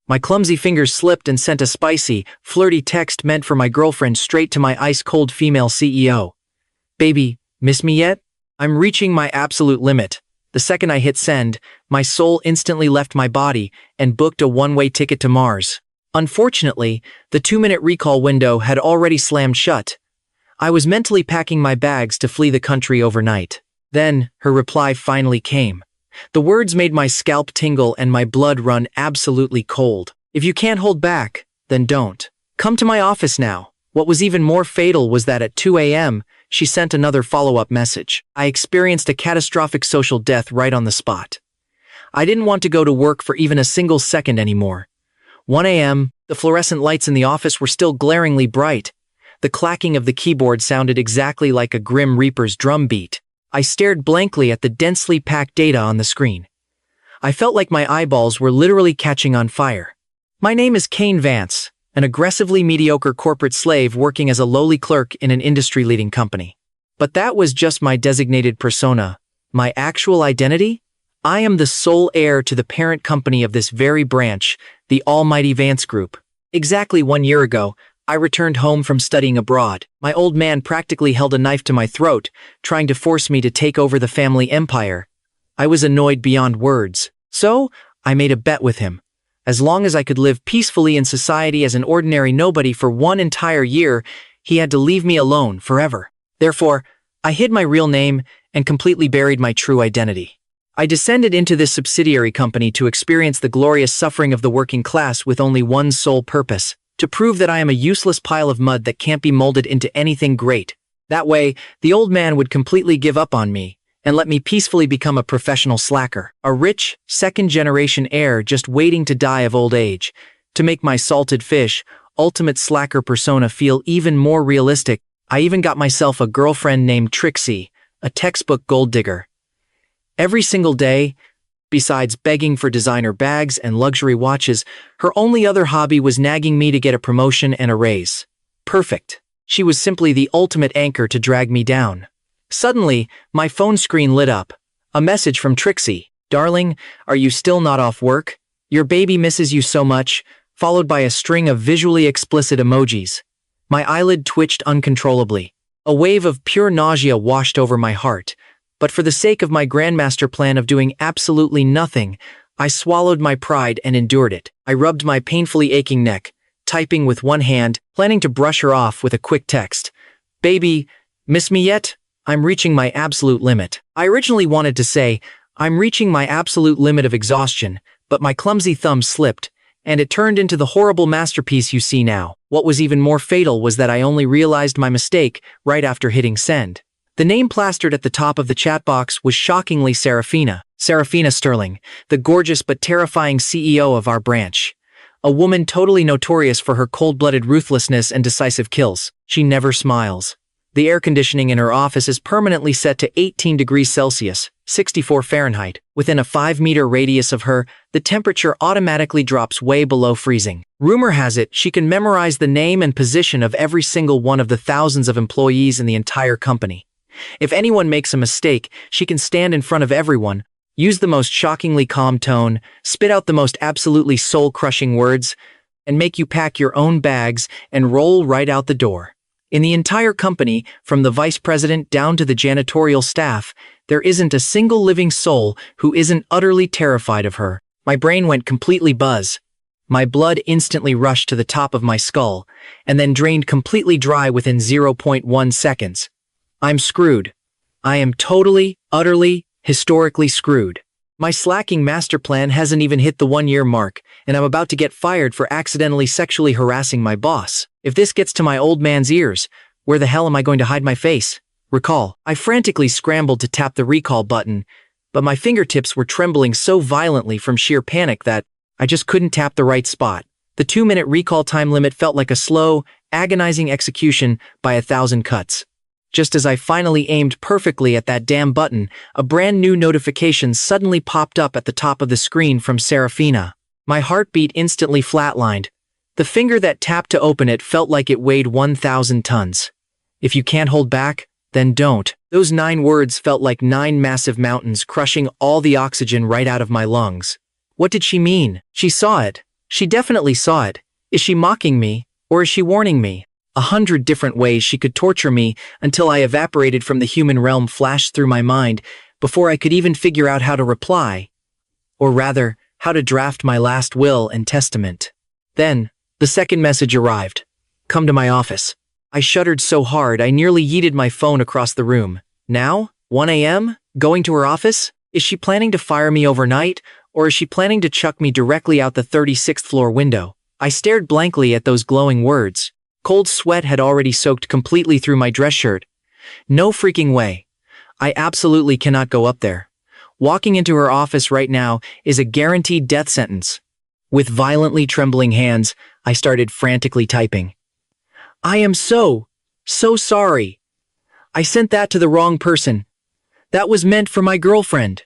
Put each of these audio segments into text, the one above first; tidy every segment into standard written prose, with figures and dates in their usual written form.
My clumsy fingers slipped and sent a spicy, flirty text meant for my girlfriend straight to my ice-cold female CEO. Baby, miss me yet? I'm reaching my absolute limit. The second I hit send, my soul instantly left my body and booked a one-way ticket to Mars. Unfortunately, the 2-minute recall window had already slammed shut. I was mentally packing my bags to flee the country overnight. Then, her reply finally came. The words made my scalp tingle and my blood run absolutely cold. If you can't hold back, then don't. Come to my office now. What was even more fatal was that at 2 a.m., she sent another follow-up message. I experienced a catastrophic social death right on the spot. I didn't want to go to work for even a single second anymore. 1 a.m., the fluorescent lights in the office were still glaringly bright. The clacking of the keyboard sounded exactly like a Grim Reaper's drum beat. I stared blankly at the densely packed data on the screen. I felt like my eyeballs were literally catching on fire. My name is Caelan Vance, an aggressively mediocre corporate slave working as a lowly clerk in an industry-leading company. But that was just my designated persona. My actual identity? I am the sole heir to the parent company of this very branch, the almighty Vance Group. Exactly 1 year ago, I returned home from studying abroad. My old man practically held a knife to my throat, trying to force me to take over the family empire. I was annoyed beyond words. So, I made a bet with him. As long as I could live peacefully in society as an ordinary nobody for 1 entire year, he had to leave me alone forever. Therefore, I hid my real name and completely buried my true identity. I descended into this subsidiary company to experience the glorious suffering of the working class with only one sole purpose: to prove that I am a useless pile of mud that can't be molded into anything great. That way, the old man would completely give up on me and let me peacefully become a professional slacker, a rich, second-generation heir just waiting to die of old age. To make my salted fish, ultimate slacker persona feel even more realistic, I even got myself a girlfriend named Trixie, a textbook gold digger. Every single day, besides begging for designer bags and luxury watches, her only other hobby was nagging me to get a promotion and a raise. Perfect. She was simply the ultimate anchor to drag me down. Suddenly, my phone screen lit up. A message from Trixie. "Darling, are you still not off work? Your baby misses you so much," followed by a string of visually explicit emojis. My eyelid twitched uncontrollably. A wave of pure nausea washed over my heart. But for the sake of my grandmaster plan of doing absolutely nothing, I swallowed my pride and endured it. I rubbed my painfully aching neck, typing with one hand, planning to brush her off with a quick text. "Baby, miss me yet? I'm reaching my absolute limit." I originally wanted to say, "I'm reaching my absolute limit of exhaustion," but my clumsy thumb slipped, and it turned into the horrible masterpiece you see now. What was even more fatal was that I only realized my mistake right after hitting send. The name plastered at the top of the chat box was shockingly Seraphina Sterling, the gorgeous but terrifying CEO of our branch. A woman totally notorious for her cold-blooded ruthlessness and decisive kills. She never smiles. The air conditioning in her office is permanently set to 18 degrees Celsius, 64 Fahrenheit. Within a 5-meter radius of her, the temperature automatically drops way below freezing. Rumor has it she can memorize the name and position of every single one of the thousands of employees in the entire company. If anyone makes a mistake, she can stand in front of everyone, use the most shockingly calm tone, spit out the most absolutely soul-crushing words, and make you pack your own bags and roll right out the door. In the entire company, from the vice president down to the janitorial staff, there isn't a single living soul who isn't utterly terrified of her. My brain went completely buzz. My blood instantly rushed to the top of my skull, and then drained completely dry within 0.1 seconds. I'm screwed. I am totally, utterly, historically screwed. My slacking master plan hasn't even hit the 1-year mark, and I'm about to get fired for accidentally sexually harassing my boss. If this gets to my old man's ears, where the hell am I going to hide my face? Recall. I frantically scrambled to tap the recall button, but my fingertips were trembling so violently from sheer panic that I just couldn't tap the right spot. The 2-minute recall time limit felt like a slow, agonizing execution by 1,000 cuts. Just as I finally aimed perfectly at that damn button, a brand new notification suddenly popped up at the top of the screen from Seraphina. My heartbeat instantly flatlined. The finger that tapped to open it felt like it weighed 1,000 tons. "If you can't hold back, then don't." Those 9 words felt like 9 massive mountains crushing all the oxygen right out of my lungs. What did she mean? She saw it. She definitely saw it. Is she mocking me, or is she warning me? 100 different ways she could torture me until I evaporated from the human realm flashed through my mind before I could even figure out how to reply. Or rather, how to draft my last will and testament. Then, the second message arrived. Come to my office. I shuddered so hard I nearly yeeted my phone across the room. Now? 1 a.m.? Going to her office? Is she planning to fire me overnight, or is she planning to chuck me directly out the 36th floor window? I stared blankly at those glowing words. Cold sweat had already soaked completely through my dress shirt. No freaking way. I absolutely cannot go up there. Walking into her office right now is a guaranteed death sentence. With violently trembling hands, I started frantically typing. I am so sorry. I sent that to the wrong person. That was meant for my girlfriend.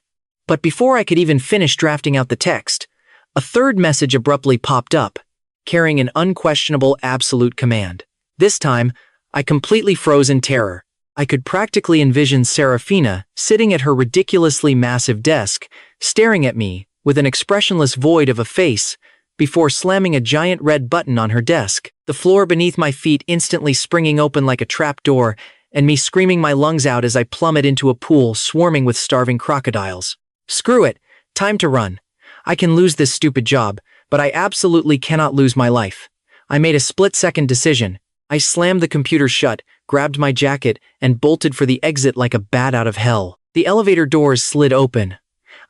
But before I could even finish drafting out the text, a third message abruptly popped up, carrying an unquestionable absolute command. This time, I completely froze in terror. I could practically envision Seraphina sitting at her ridiculously massive desk, staring at me with an expressionless void of a face, before slamming a giant red button on her desk, the floor beneath my feet instantly springing open like a trap door, and me screaming my lungs out as I plummet into a pool swarming with starving crocodiles. Screw it, time to run. I can lose this stupid job, but I absolutely cannot lose my life. I made a split-second decision. I slammed the computer shut, grabbed my jacket, and bolted for the exit like a bat out of hell. The elevator doors slid open.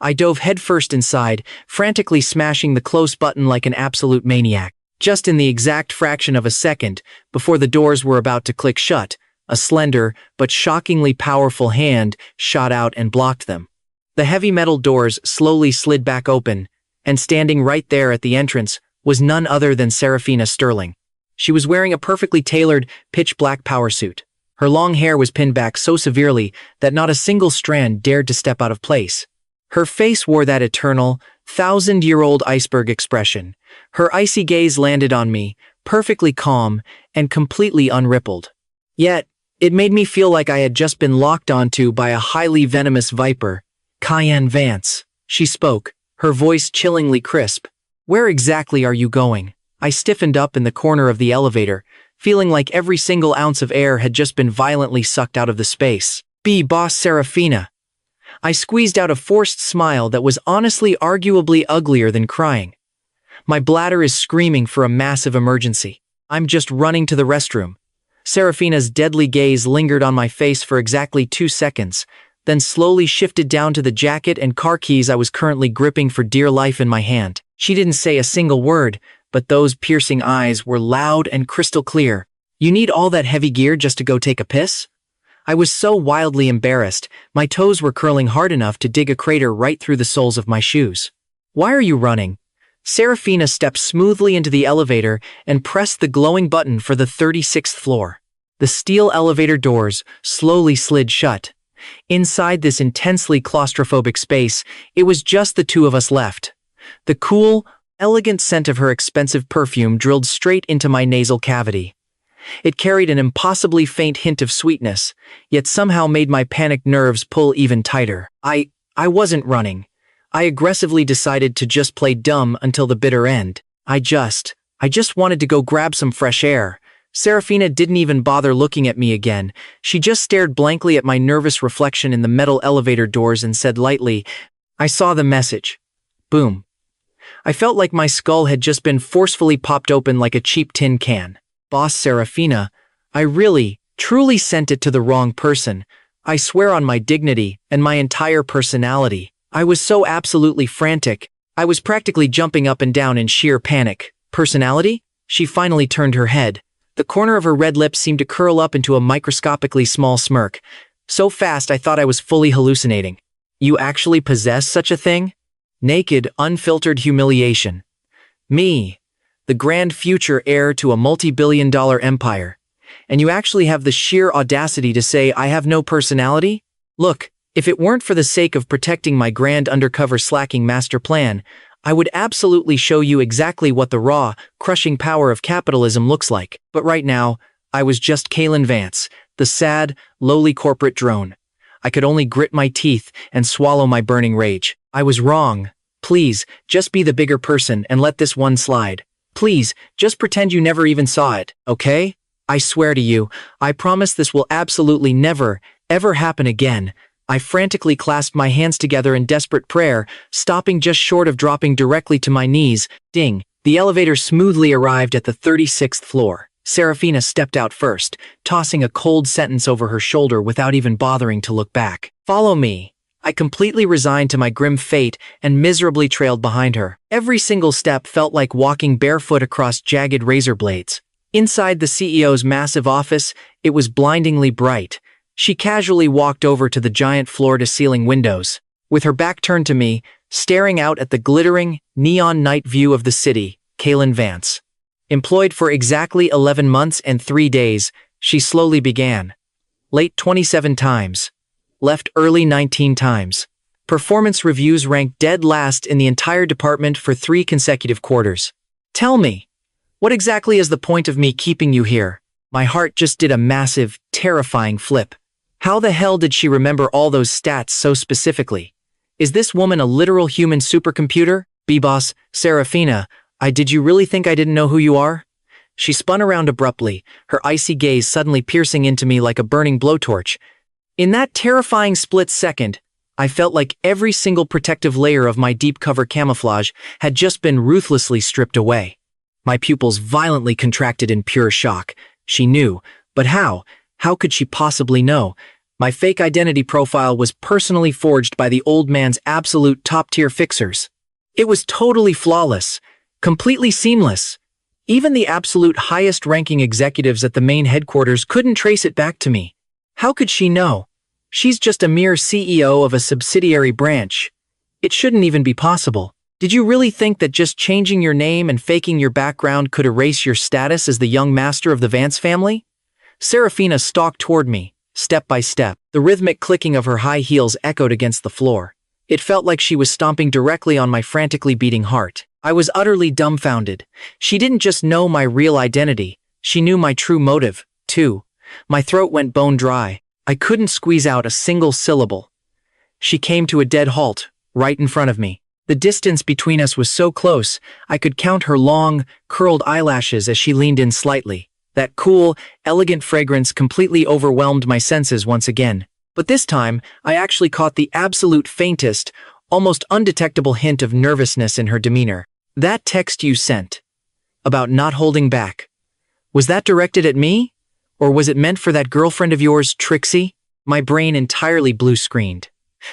I dove headfirst inside, frantically smashing the close button like an absolute maniac. Just in the exact fraction of a second, before the doors were about to click shut, a slender but shockingly powerful hand shot out and blocked them. The heavy metal doors slowly slid back open, and standing right there at the entrance was none other than Seraphina Sterling. She was wearing a perfectly tailored, pitch-black power suit. Her long hair was pinned back so severely that not a single strand dared to step out of place. Her face wore that eternal, thousand-year-old iceberg expression. Her icy gaze landed on me, perfectly calm and completely unrippled. Yet, it made me feel like I had just been locked onto by a highly venomous viper. Caelan Vance, she spoke, her voice chillingly crisp. Where exactly are you going? I stiffened up in the corner of the elevator, feeling like every single ounce of air had just been violently sucked out of the space. Boss Seraphina. I squeezed out a forced smile that was honestly arguably uglier than crying. My bladder is screaming for a massive emergency. I'm just running to the restroom. Seraphina's deadly gaze lingered on my face for exactly 2 seconds, then slowly shifted down to the jacket and car keys I was currently gripping for dear life in my hand. She didn't say a single word, but those piercing eyes were loud and crystal clear. You need all that heavy gear just to go take a piss? I was so wildly embarrassed, my toes were curling hard enough to dig a crater right through the soles of my shoes. Why are you running? Seraphina stepped smoothly into the elevator and pressed the glowing button for the 36th floor. The steel elevator doors slowly slid shut. Inside this intensely claustrophobic space, it was just the two of us left. The cool, elegant scent of her expensive perfume drilled straight into my nasal cavity. It carried an impossibly faint hint of sweetness, yet somehow made my panicked nerves pull even tighter. I wasn't running. I aggressively decided to just play dumb until the bitter end. I just wanted to go grab some fresh air. Seraphina didn't even bother looking at me again. She just stared blankly at my nervous reflection in the metal elevator doors and said lightly, I saw the message. Boom. I felt like my skull had just been forcefully popped open like a cheap tin can. Boss Seraphina, I really, truly sent it to the wrong person. I swear on my dignity and my entire personality. I was so absolutely frantic. I was practically jumping up and down in sheer panic. Personality? She finally turned her head. The corner of her red lips seemed to curl up into a microscopically small smirk. So fast I thought I was fully hallucinating. You actually possess such a thing? Naked, unfiltered humiliation. Me, the grand future heir to a multi-billion-dollar empire. And you actually have the sheer audacity to say I have no personality? Look, if it weren't for the sake of protecting my grand undercover slacking master plan, I would absolutely show you exactly what the raw, crushing power of capitalism looks like. But right now, I was just Caelan Vance, the sad, lowly corporate drone. I could only grit my teeth and swallow my burning rage. I was wrong. Please, just be the bigger person and let this one slide. Please, just pretend you never even saw it, okay? I swear to you, I promise this will absolutely never, ever happen again. I frantically clasped my hands together in desperate prayer, stopping just short of dropping directly to my knees. Ding! The elevator smoothly arrived at the 36th floor. Seraphina stepped out first, tossing a cold sentence over her shoulder without even bothering to look back. Follow me. I completely resigned to my grim fate and miserably trailed behind her. Every single step felt like walking barefoot across jagged razor blades. Inside the CEO's massive office, it was blindingly bright. She casually walked over to the giant floor-to-ceiling windows. With her back turned to me, staring out at the glittering, neon night view of the city, Caelan Vance. Employed for exactly 11 months and 3 days, she slowly began. Late 27 times. Left early 19 times. Performance reviews ranked dead last in the entire department for 3 consecutive quarters. Tell me, what exactly is the point of me keeping you here? My heart just did a massive, terrifying flip. How the hell did she remember all those stats so specifically? Is this woman a literal human supercomputer? B-boss, Seraphina, did you really think I didn't know who you are? She spun around abruptly, her icy gaze suddenly piercing into me like a burning blowtorch. In that terrifying split second, I felt like every single protective layer of my deep cover camouflage had just been ruthlessly stripped away. My pupils violently contracted in pure shock. She knew, but how? How could she possibly know? My fake identity profile was personally forged by the old man's absolute top-tier fixers. It was totally flawless, completely seamless. Even the absolute highest-ranking executives at the main headquarters couldn't trace it back to me. How could she know? She's just a mere CEO of a subsidiary branch. It shouldn't even be possible. Did you really think that just changing your name and faking your background could erase your status as the young master of the Vance family? Seraphina stalked toward me, step by step. The rhythmic clicking of her high heels echoed against the floor. It felt like she was stomping directly on my frantically beating heart. I was utterly dumbfounded. She didn't just know my real identity. She knew my true motive, too. My throat went bone dry. I couldn't squeeze out a single syllable. She came to a dead halt, right in front of me. The distance between us was so close, I could count her long, curled eyelashes as she leaned in slightly. That cool, elegant fragrance completely overwhelmed my senses once again. But this time, I actually caught the absolute faintest, almost undetectable hint of nervousness in her demeanor. That text you sent, about not holding back, was that directed at me? Or was it meant for that girlfriend of yours, Trixie? My brain entirely blue-screened.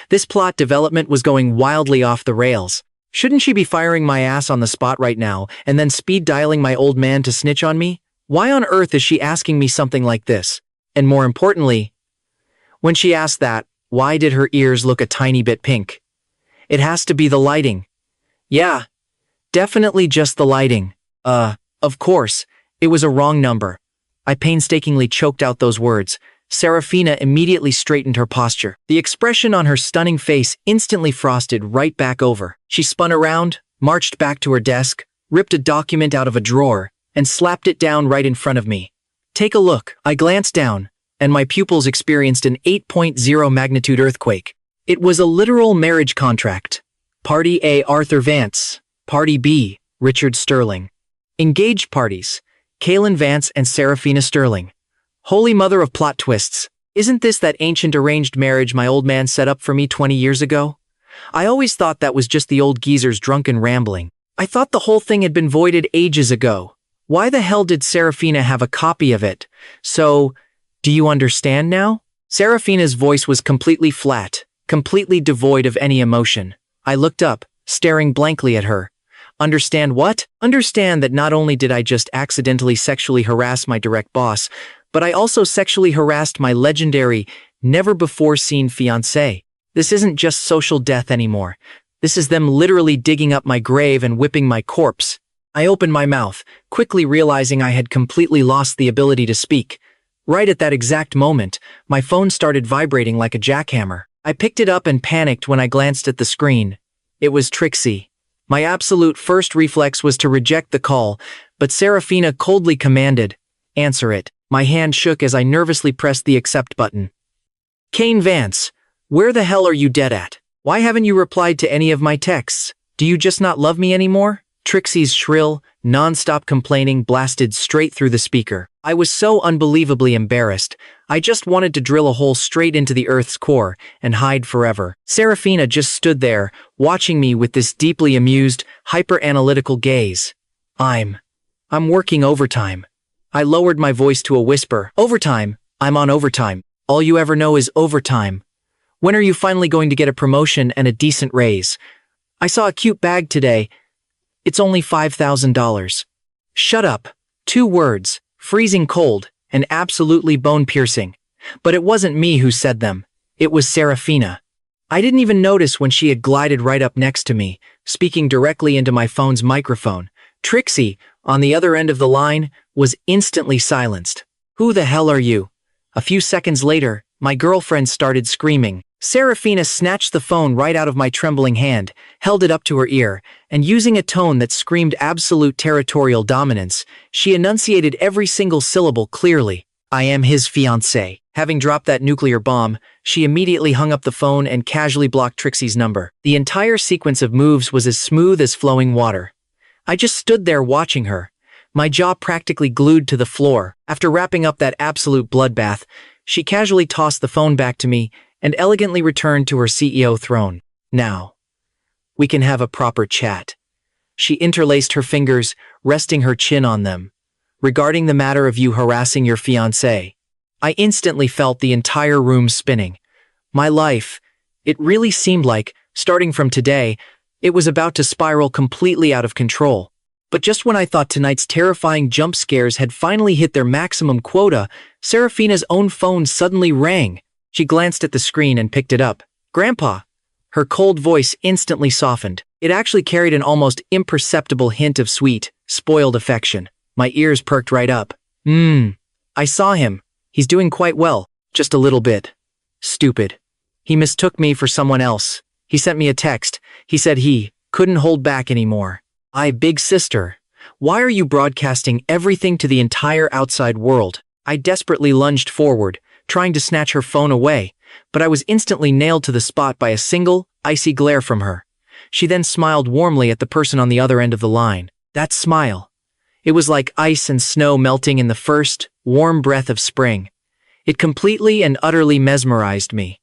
This plot development was going wildly off the rails. Shouldn't she be firing my ass on the spot right now and then speed-dialing my old man to snitch on me? Why on earth is she asking me something like this? And more importantly, when she asked that, why did her ears look a tiny bit pink? It has to be the lighting. Yeah, definitely just the lighting. Of course, it was a wrong number. I painstakingly choked out those words. Seraphina immediately straightened her posture. The expression on her stunning face instantly frosted right back over. She spun around, marched back to her desk, ripped a document out of a drawer, and slapped it down right in front of me. Take a look. I glanced down, and my pupils experienced an 8.0 magnitude earthquake. It was a literal marriage contract. Party A, Arthur Vance. Party B, Richard Sterling. Engaged parties, Caelan Vance and Seraphina Sterling. Holy mother of plot twists. Isn't this that ancient arranged marriage my old man set up for me 20 years ago? I always thought that was just the old geezer's drunken rambling. I thought the whole thing had been voided ages ago. Why the hell did Seraphina have a copy of it? So, do you understand now? Seraphina's voice was completely flat, completely devoid of any emotion. I looked up, staring blankly at her. Understand what? Understand that not only did I just accidentally sexually harass my direct boss, but I also sexually harassed my legendary, never-before-seen fiancée. This isn't just social death anymore. This is them literally digging up my grave and whipping my corpse. I opened my mouth, quickly realizing I had completely lost the ability to speak. Right at that exact moment, my phone started vibrating like a jackhammer. I picked it up and panicked when I glanced at the screen. It was Trixie. My absolute first reflex was to reject the call, but Seraphina coldly commanded, "Answer it." My hand shook as I nervously pressed the accept button. Caelan Vance, where the hell are you dead at? Why haven't you replied to any of my texts? Do you just not love me anymore? Trixie's shrill, non-stop complaining blasted straight through the speaker. I was so unbelievably embarrassed. I just wanted to drill a hole straight into the Earth's core and hide forever. Seraphina just stood there, watching me with this deeply amused, hyper-analytical gaze. I'm working overtime. I lowered my voice to a whisper. Overtime? I'm on overtime. All you ever know is overtime. When are you finally going to get a promotion and a decent raise? I saw a cute bag today. It's only $5,000. Shut up. 2 words, freezing cold, and absolutely bone-piercing. But it wasn't me who said them. It was Seraphina. I didn't even notice when she had glided right up next to me, speaking directly into my phone's microphone. Trixie, on the other end of the line, was instantly silenced. Who the hell are you? A few seconds later, my girlfriend started screaming. Seraphina snatched the phone right out of my trembling hand, held it up to her ear, and using a tone that screamed absolute territorial dominance, she enunciated every single syllable clearly. I am his fiancée. Having dropped that nuclear bomb, she immediately hung up the phone and casually blocked Trixie's number. The entire sequence of moves was as smooth as flowing water. I just stood there watching her, my jaw practically glued to the floor. After wrapping up that absolute bloodbath, she casually tossed the phone back to me and elegantly returned to her CEO throne. Now, we can have a proper chat. She interlaced her fingers, resting her chin on them. Regarding the matter of you harassing your fiancé, I instantly felt the entire room spinning. My life, it really seemed like, starting from today, it was about to spiral completely out of control. But just when I thought tonight's terrifying jump scares had finally hit their maximum quota, Seraphina's own phone suddenly rang. She glanced at the screen and picked it up. Grandpa. Her cold voice instantly softened. It actually carried an almost imperceptible hint of sweet, spoiled affection. My ears perked right up. I saw him. He's doing quite well. Just a little bit. Stupid. He mistook me for someone else. He sent me a text. He said he couldn't hold back anymore. Big sister. Why are you broadcasting everything to the entire outside world? I desperately lunged forward, trying to snatch her phone away, but I was instantly nailed to the spot by a single, icy glare from her. She then smiled warmly at the person on the other end of the line. That smile. It was like ice and snow melting in the first, warm breath of spring. It completely and utterly mesmerized me.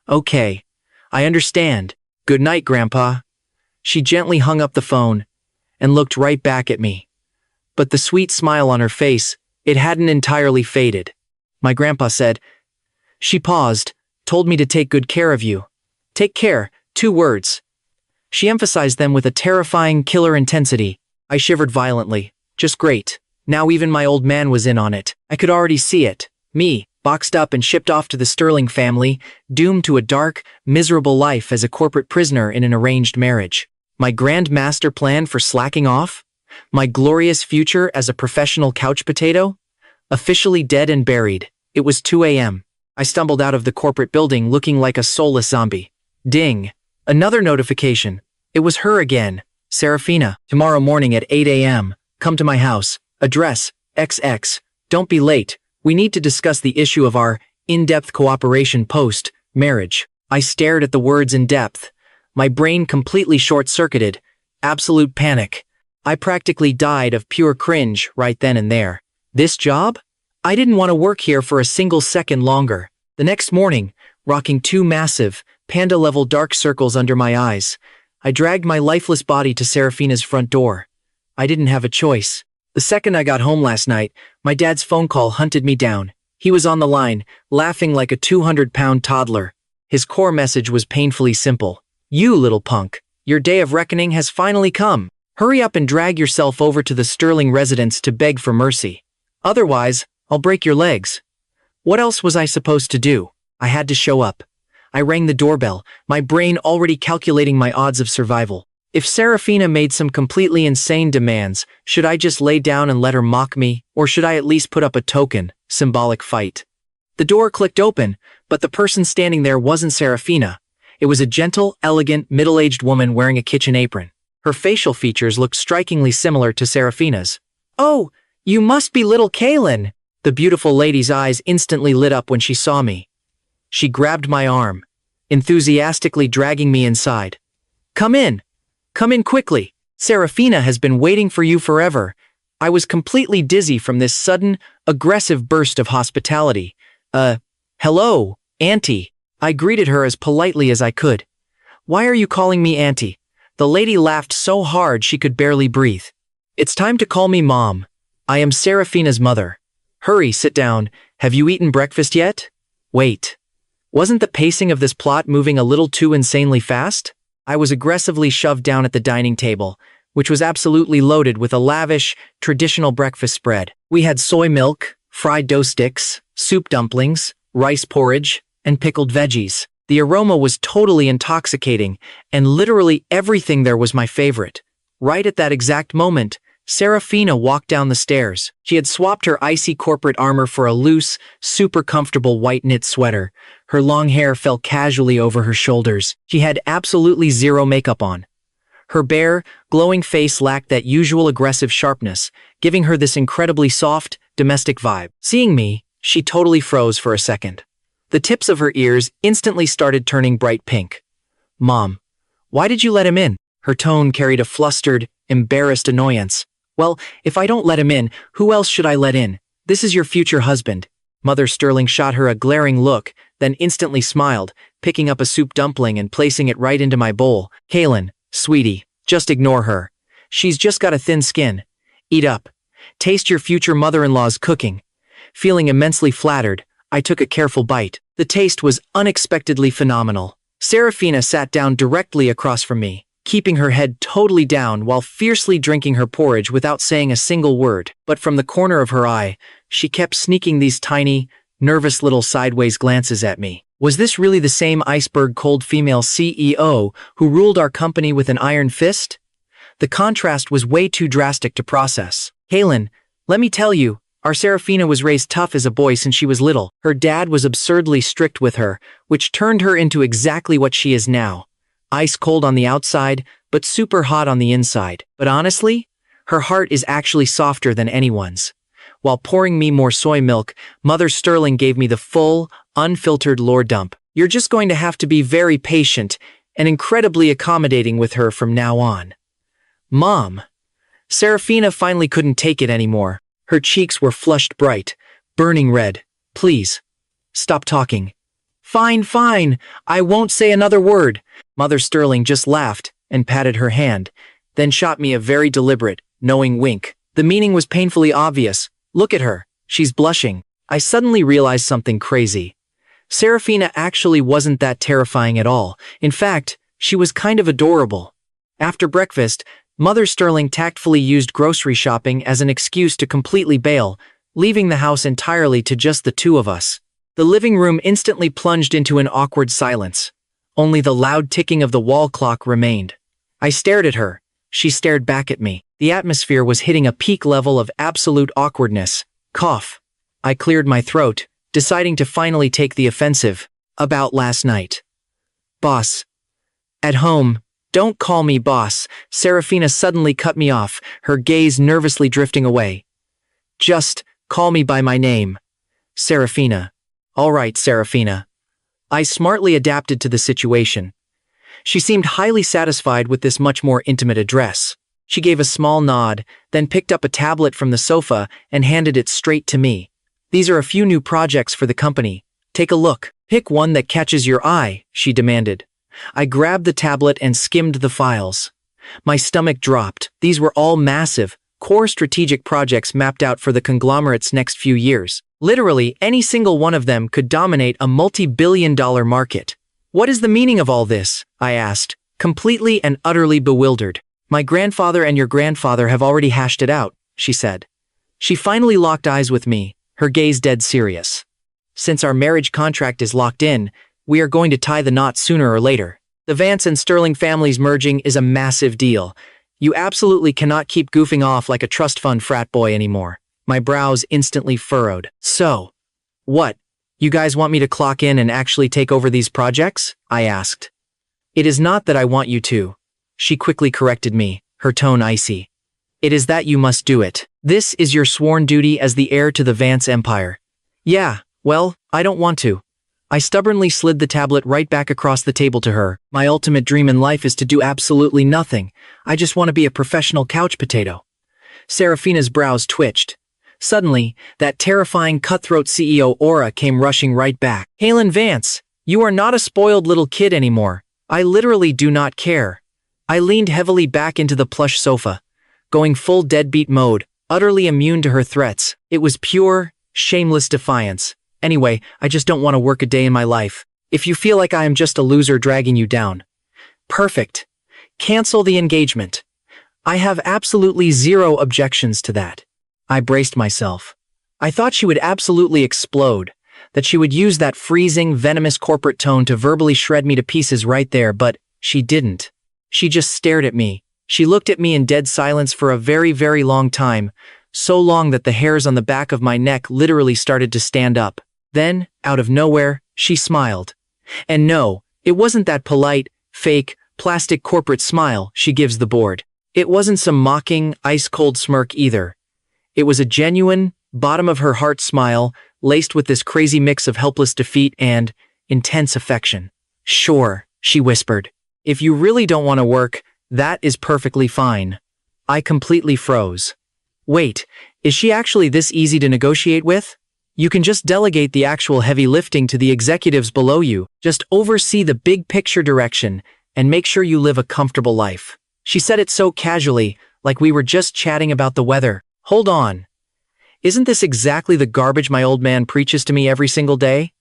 Okay, I understand. Good night, Grandpa. She gently hung up the phone and looked right back at me. But the sweet smile on her face, it hadn't entirely faded. My grandpa said, she paused, told me to take good care of you. Take care, 2 words. She emphasized them with a terrifying, killer intensity. I shivered violently. Just great. Now even my old man was in on it. I could already see it. Me, boxed up and shipped off to the Sterling family, doomed to a dark, miserable life as a corporate prisoner in an arranged marriage. My grand master plan for slacking off? My glorious future as a professional couch potato? Officially dead and buried. It was 2 a.m. I stumbled out of the corporate building looking like a soulless zombie. Ding. Another notification. It was her again. Seraphina. Tomorrow morning at 8 a.m. Come to my house. Address, XX. Don't be late. We need to discuss the issue of our in-depth cooperation post-marriage. I stared at the words in depth. My brain completely short-circuited. Absolute panic. I practically died of pure cringe right then and there. This job? I didn't want to work here for a single second longer. The next morning, rocking 2 massive, panda-level dark circles under my eyes, I dragged my lifeless body to Seraphina's front door. I didn't have a choice. The second I got home last night, my dad's phone call hunted me down. He was on the line, laughing like a 200-pound toddler. His core message was painfully simple. You little punk, your day of reckoning has finally come. Hurry up and drag yourself over to the Sterling residence to beg for mercy. Otherwise, I'll break your legs. What else was I supposed to do? I had to show up. I rang the doorbell, my brain already calculating my odds of survival. If Seraphina made some completely insane demands, should I just lay down and let her mock me, or should I at least put up a token, symbolic fight? The door clicked open, but the person standing there wasn't Seraphina. It was a gentle, elegant, middle-aged woman wearing a kitchen apron. Her facial features looked strikingly similar to Seraphina's. Oh, you must be little Caelan! The beautiful lady's eyes instantly lit up when she saw me. She grabbed my arm, enthusiastically dragging me inside. Come in. Come in quickly. Seraphina has been waiting for you forever. I was completely dizzy from this sudden, aggressive burst of hospitality. Hello, Auntie. I greeted her as politely as I could. Why are you calling me Auntie? The lady laughed so hard she could barely breathe. It's time to call me Mom. I am Seraphina's mother. Hurry, sit down. Have you eaten breakfast yet? Wait. Wasn't the pacing of this plot moving a little too insanely fast? I was aggressively shoved down at the dining table, which was absolutely loaded with a lavish, traditional breakfast spread. We had soy milk, fried dough sticks, soup dumplings, rice porridge, and pickled veggies. The aroma was totally intoxicating, and literally everything there was my favorite. Right at that exact moment, Seraphina walked down the stairs. She had swapped her icy corporate armor for a loose, super comfortable white knit sweater. Her long hair fell casually over her shoulders. She had absolutely zero makeup on. Her bare, glowing face lacked that usual aggressive sharpness, giving her this incredibly soft, domestic vibe. Seeing me, she totally froze for a second. The tips of her ears instantly started turning bright pink. Mom, why did you let him in? Her tone carried a flustered, embarrassed annoyance. Well, if I don't let him in, who else should I let in? This is your future husband. Mother Sterling shot her a glaring look, then instantly smiled, picking up a soup dumpling and placing it right into my bowl. Caelan, sweetie, just ignore her. She's just got a thin skin. Eat up. Taste your future mother-in-law's cooking. Feeling immensely flattered, I took a careful bite. The taste was unexpectedly phenomenal. Seraphina sat down directly across from me, keeping her head totally down while fiercely drinking her porridge without saying a single word. But from the corner of her eye, she kept sneaking these tiny, nervous little sideways glances at me. Was this really the same iceberg-cold female CEO who ruled our company with an iron fist? The contrast was way too drastic to process. Caelan, let me tell you, our Seraphina was raised tough as a boy since she was little. Her dad was absurdly strict with her, which turned her into exactly what she is now. Ice cold on the outside, but super hot on the inside. But honestly, her heart is actually softer than anyone's. While pouring me more soy milk, Mother Sterling gave me the full, unfiltered lore dump. You're just going to have to be very patient and incredibly accommodating with her from now on. Mom. Seraphina finally couldn't take it anymore. Her cheeks were flushed bright, burning red. Please, stop talking. Fine, I won't say another word. Mother Sterling just laughed and patted her hand, then shot me a very deliberate, knowing wink. The meaning was painfully obvious. Look at her, she's blushing. I suddenly realized something crazy. Seraphina actually wasn't that terrifying at all. In fact, she was kind of adorable. After breakfast, Mother Sterling tactfully used grocery shopping as an excuse to completely bail, leaving the house entirely to just the two of us. The living room instantly plunged into an awkward silence. Only the loud ticking of the wall clock remained. I stared at her. She stared back at me. The atmosphere was hitting a peak level of absolute awkwardness. Cough. I cleared my throat, deciding to finally take the offensive. About last night. Boss. At home. Don't call me boss. Seraphina suddenly cut me off, her gaze nervously drifting away. Just call me by my name. Seraphina. All right, Seraphina. I smartly adapted to the situation. She seemed highly satisfied with this much more intimate address. She gave a small nod, then picked up a tablet from the sofa and handed it straight to me. These are a few new projects for the company. Take a look. Pick one that catches your eye, she demanded. I grabbed the tablet and skimmed the files. My stomach dropped. These were all massive, core strategic projects mapped out for the conglomerate's next few years. Literally, any single one of them could dominate a multi-billion-dollar market. What is the meaning of all this? I asked, completely and utterly bewildered. My grandfather and your grandfather have already hashed it out, she said. She finally locked eyes with me, her gaze dead serious. Since our marriage contract is locked in, we are going to tie the knot sooner or later. The Vance and Sterling families merging is a massive deal. You absolutely cannot keep goofing off like a trust fund frat boy anymore. My brows instantly furrowed. So, what? You guys want me to clock in and actually take over these projects? I asked. It is not that I want you to. She quickly corrected me, her tone icy. It is that you must do it. This is your sworn duty as the heir to the Vance empire. Yeah, well, I don't want to. I stubbornly slid the tablet right back across the table to her. My ultimate dream in life is to do absolutely nothing. I just want to be a professional couch potato. Seraphina's brows twitched. Suddenly, that terrifying cutthroat CEO aura came rushing right back. Caelan Vance, you are not a spoiled little kid anymore. I literally do not care. I leaned heavily back into the plush sofa, going full deadbeat mode, utterly immune to her threats. It was pure, shameless defiance. Anyway, I just don't want to work a day in my life. If you feel like I am just a loser dragging you down. Perfect. Cancel the engagement. I have absolutely zero objections to that. I braced myself. I thought she would absolutely explode, that she would use that freezing, venomous corporate tone to verbally shred me to pieces right there, but she didn't. She just stared at me. She looked at me in dead silence for a very, very long time, so long that the hairs on the back of my neck literally started to stand up. Then, out of nowhere, she smiled. And no, it wasn't that polite, fake, plastic corporate smile she gives the board. It wasn't some mocking, ice-cold smirk either. It was a genuine, bottom-of-her-heart smile, laced with this crazy mix of helpless defeat and intense affection. Sure, she whispered. If you really don't want to work, that is perfectly fine. I completely froze. Wait, is she actually this easy to negotiate with? You can just delegate the actual heavy lifting to the executives below you, just oversee the big picture direction, and make sure you live a comfortable life. She said it so casually, like we were just chatting about the weather. Hold on. Isn't this exactly the garbage my old man preaches to me every single day?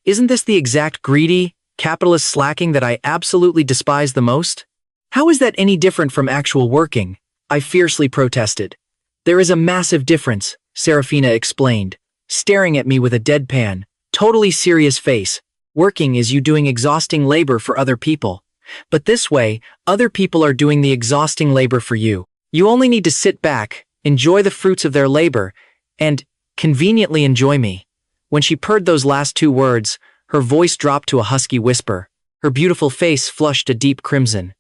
Isn't this the exact greedy, capitalist slacking that I absolutely despise the most? How is that any different from actual working? I fiercely protested. There is a massive difference, Seraphina explained, staring at me with a deadpan, totally serious face. Working is you doing exhausting labor for other people. But this way, other people are doing the exhausting labor for you. You only need to sit back, enjoy the fruits of their labor, and conveniently enjoy me. When she purred those last two words, her voice dropped to a husky whisper. Her beautiful face flushed a deep crimson.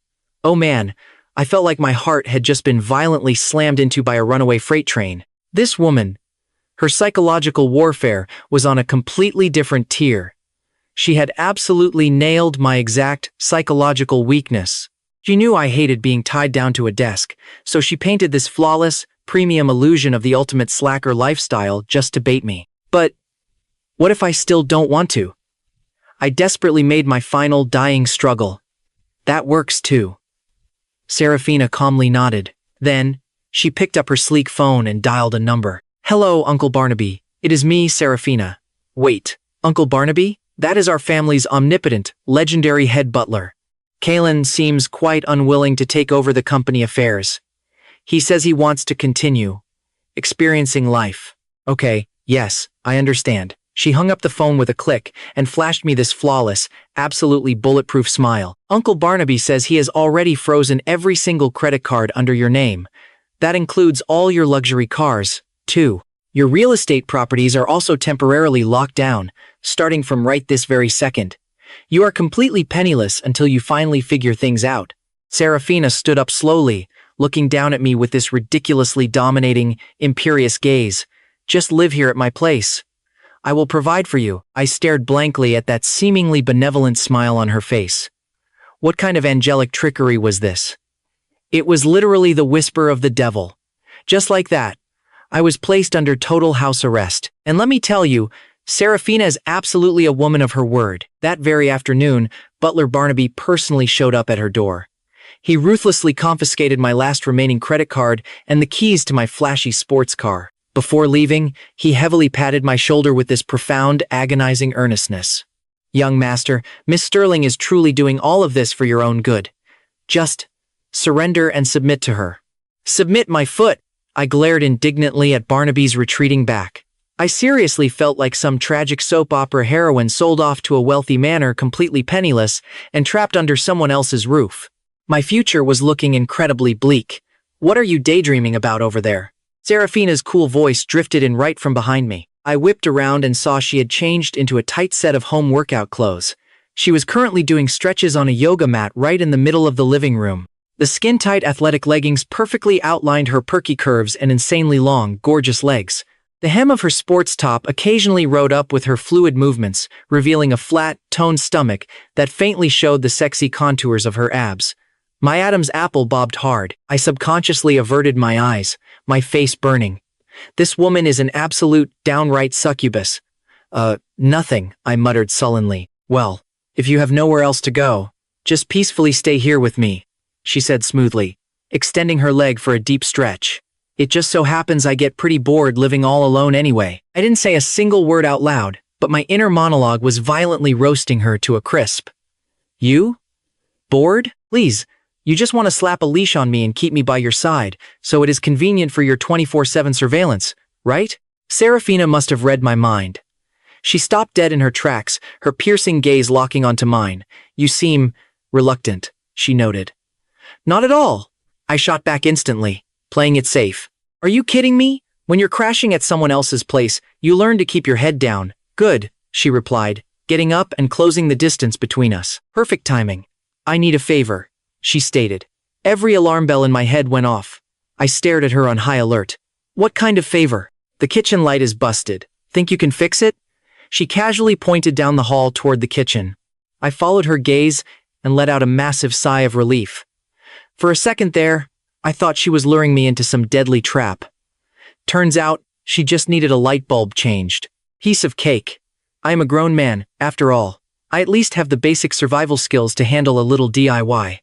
Oh man, I felt like my heart had just been violently slammed into by a runaway freight train. This woman, her psychological warfare was on a completely different tier. She had absolutely nailed my exact psychological weakness. She knew I hated being tied down to a desk, so she painted this flawless, premium illusion of the ultimate slacker lifestyle just to bait me. But what if I still don't want to? I desperately made my final dying struggle. That works too. Seraphina calmly nodded. Then, she picked up her sleek phone and dialed a number. Hello, Uncle Barnaby. It is me, Seraphina. Wait, Uncle Barnaby? That is our family's omnipotent, legendary head butler. Caelan seems quite unwilling to take over the company affairs. He says he wants to continue experiencing life. Okay, yes, I understand. She hung up the phone with a click and flashed me this flawless, absolutely bulletproof smile. Uncle Barnaby says he has already frozen every single credit card under your name. That includes all your luxury cars, too. Your real estate properties are also temporarily locked down, starting from right this very second. You are completely penniless until you finally figure things out. Seraphina stood up slowly, looking down at me with this ridiculously dominating, imperious gaze. Just live here at my place. I will provide for you. I stared blankly at that seemingly benevolent smile on her face. What kind of angelic trickery was this? It was literally the whisper of the devil. Just like that, I was placed under total house arrest. And let me tell you, Seraphina is absolutely a woman of her word. That very afternoon, Butler Barnaby personally showed up at her door. He ruthlessly confiscated my last remaining credit card and the keys to my flashy sports car. Before leaving, he heavily patted my shoulder with this profound, agonizing earnestness. Young master, Miss Sterling is truly doing all of this for your own good. Just surrender and submit to her. Submit my foot! I glared indignantly at Barnaby's retreating back. I seriously felt like some tragic soap opera heroine sold off to a wealthy manor completely penniless and trapped under someone else's roof. My future was looking incredibly bleak. What are you daydreaming about over there? Seraphina's cool voice drifted in right from behind me. I whipped around and saw she had changed into a tight set of home workout clothes. She was currently doing stretches on a yoga mat right in the middle of the living room. The skin-tight athletic leggings perfectly outlined her perky curves and insanely long, gorgeous legs. The hem of her sports top occasionally rode up with her fluid movements, revealing a flat, toned stomach that faintly showed the sexy contours of her abs. My Adam's apple bobbed hard. I subconsciously averted my eyes, my face burning. This woman is an absolute, downright succubus. Nothing, I muttered sullenly. Well, if you have nowhere else to go, just peacefully stay here with me, she said smoothly, extending her leg for a deep stretch. It just so happens I get pretty bored living all alone anyway. I didn't say a single word out loud, but my inner monologue was violently roasting her to a crisp. You? Bored? Please, you just want to slap a leash on me and keep me by your side, so it is convenient for your 24/7 surveillance, right? Seraphina must have read my mind. She stopped dead in her tracks, her piercing gaze locking onto mine. You seem reluctant, she noted. Not at all, I shot back instantly, playing it safe. Are you kidding me? When you're crashing at someone else's place, you learn to keep your head down. Good, she replied, getting up and closing the distance between us. Perfect timing. I need a favor, she stated. Every alarm bell in my head went off. I stared at her on high alert. What kind of favor? The kitchen light is busted. Think you can fix it? She casually pointed down the hall toward the kitchen. I followed her gaze and let out a massive sigh of relief. For a second there, I thought she was luring me into some deadly trap. Turns out, she just needed a light bulb changed. Piece of cake. I am a grown man, after all. I at least have the basic survival skills to handle a little DIY.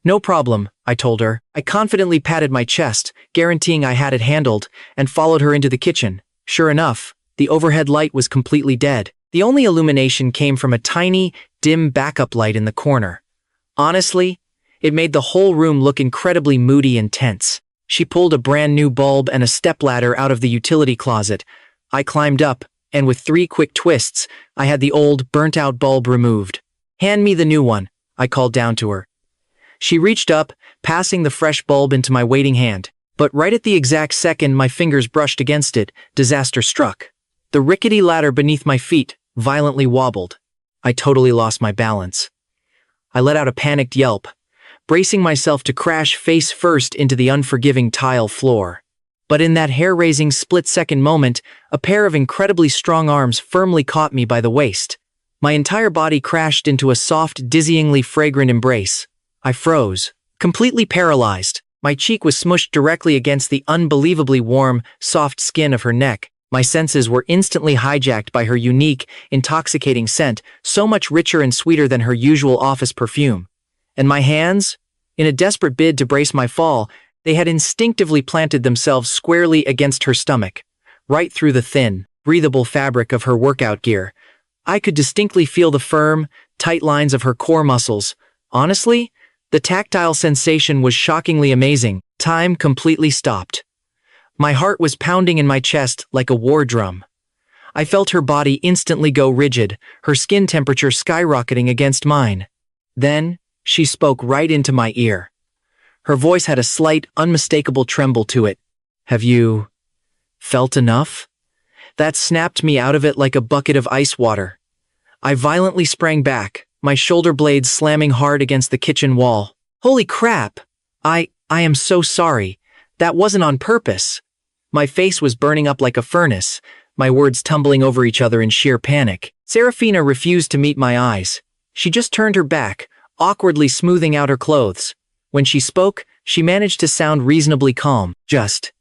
No problem, I told her. I confidently patted my chest, guaranteeing I had it handled, and followed her into the kitchen. Sure enough, the overhead light was completely dead. The only illumination came from a tiny, dim backup light in the corner. Honestly, it made the whole room look incredibly moody and tense. She pulled a brand new bulb and a stepladder out of the utility closet. I climbed up, and with 3 quick twists, I had the old, burnt-out bulb removed. Hand me the new one, I called down to her. She reached up, passing the fresh bulb into my waiting hand. But right at the exact second my fingers brushed against it, disaster struck. The rickety ladder beneath my feet violently wobbled. I totally lost my balance. I let out a panicked yelp, bracing myself to crash face first into the unforgiving tile floor. But in that hair-raising split-second moment, a pair of incredibly strong arms firmly caught me by the waist. My entire body crashed into a soft, dizzyingly fragrant embrace. I froze, completely paralyzed. My cheek was smushed directly against the unbelievably warm, soft skin of her neck. My senses were instantly hijacked by her unique, intoxicating scent, so much richer and sweeter than her usual office perfume. And my hands, in a desperate bid to brace my fall, they had instinctively planted themselves squarely against her stomach, right through the thin, breathable fabric of her workout gear. I could distinctly feel the firm, tight lines of her core muscles. Honestly, the tactile sensation was shockingly amazing. Time completely stopped. My heart was pounding in my chest like a war drum. I felt her body instantly go rigid, her skin temperature skyrocketing against mine. Then, she spoke right into my ear. Her voice had a slight, unmistakable tremble to it. Have you felt enough? That snapped me out of it like a bucket of ice water. I violently sprang back, my shoulder blades slamming hard against the kitchen wall. Holy crap! I am so sorry. That wasn't on purpose. My face was burning up like a furnace, my words tumbling over each other in sheer panic. Seraphina refused to meet my eyes. She just turned her back, awkwardly smoothing out her clothes. When she spoke, she managed to sound reasonably calm. Just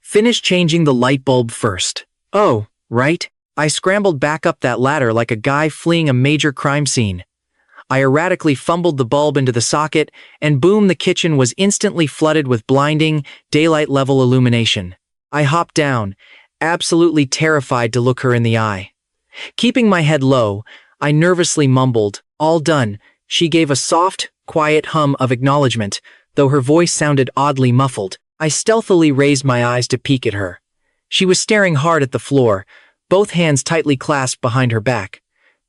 finish changing the light bulb first. Oh, right? I scrambled back up that ladder like a guy fleeing a major crime scene. I erratically fumbled the bulb into the socket, and boom, the kitchen was instantly flooded with blinding, daylight-level illumination. I hopped down, absolutely terrified to look her in the eye. Keeping my head low, I nervously mumbled, "All done." She gave a soft, quiet hum of acknowledgement, though her voice sounded oddly muffled. I stealthily raised my eyes to peek at her. She was staring hard at the floor, both hands tightly clasped behind her back.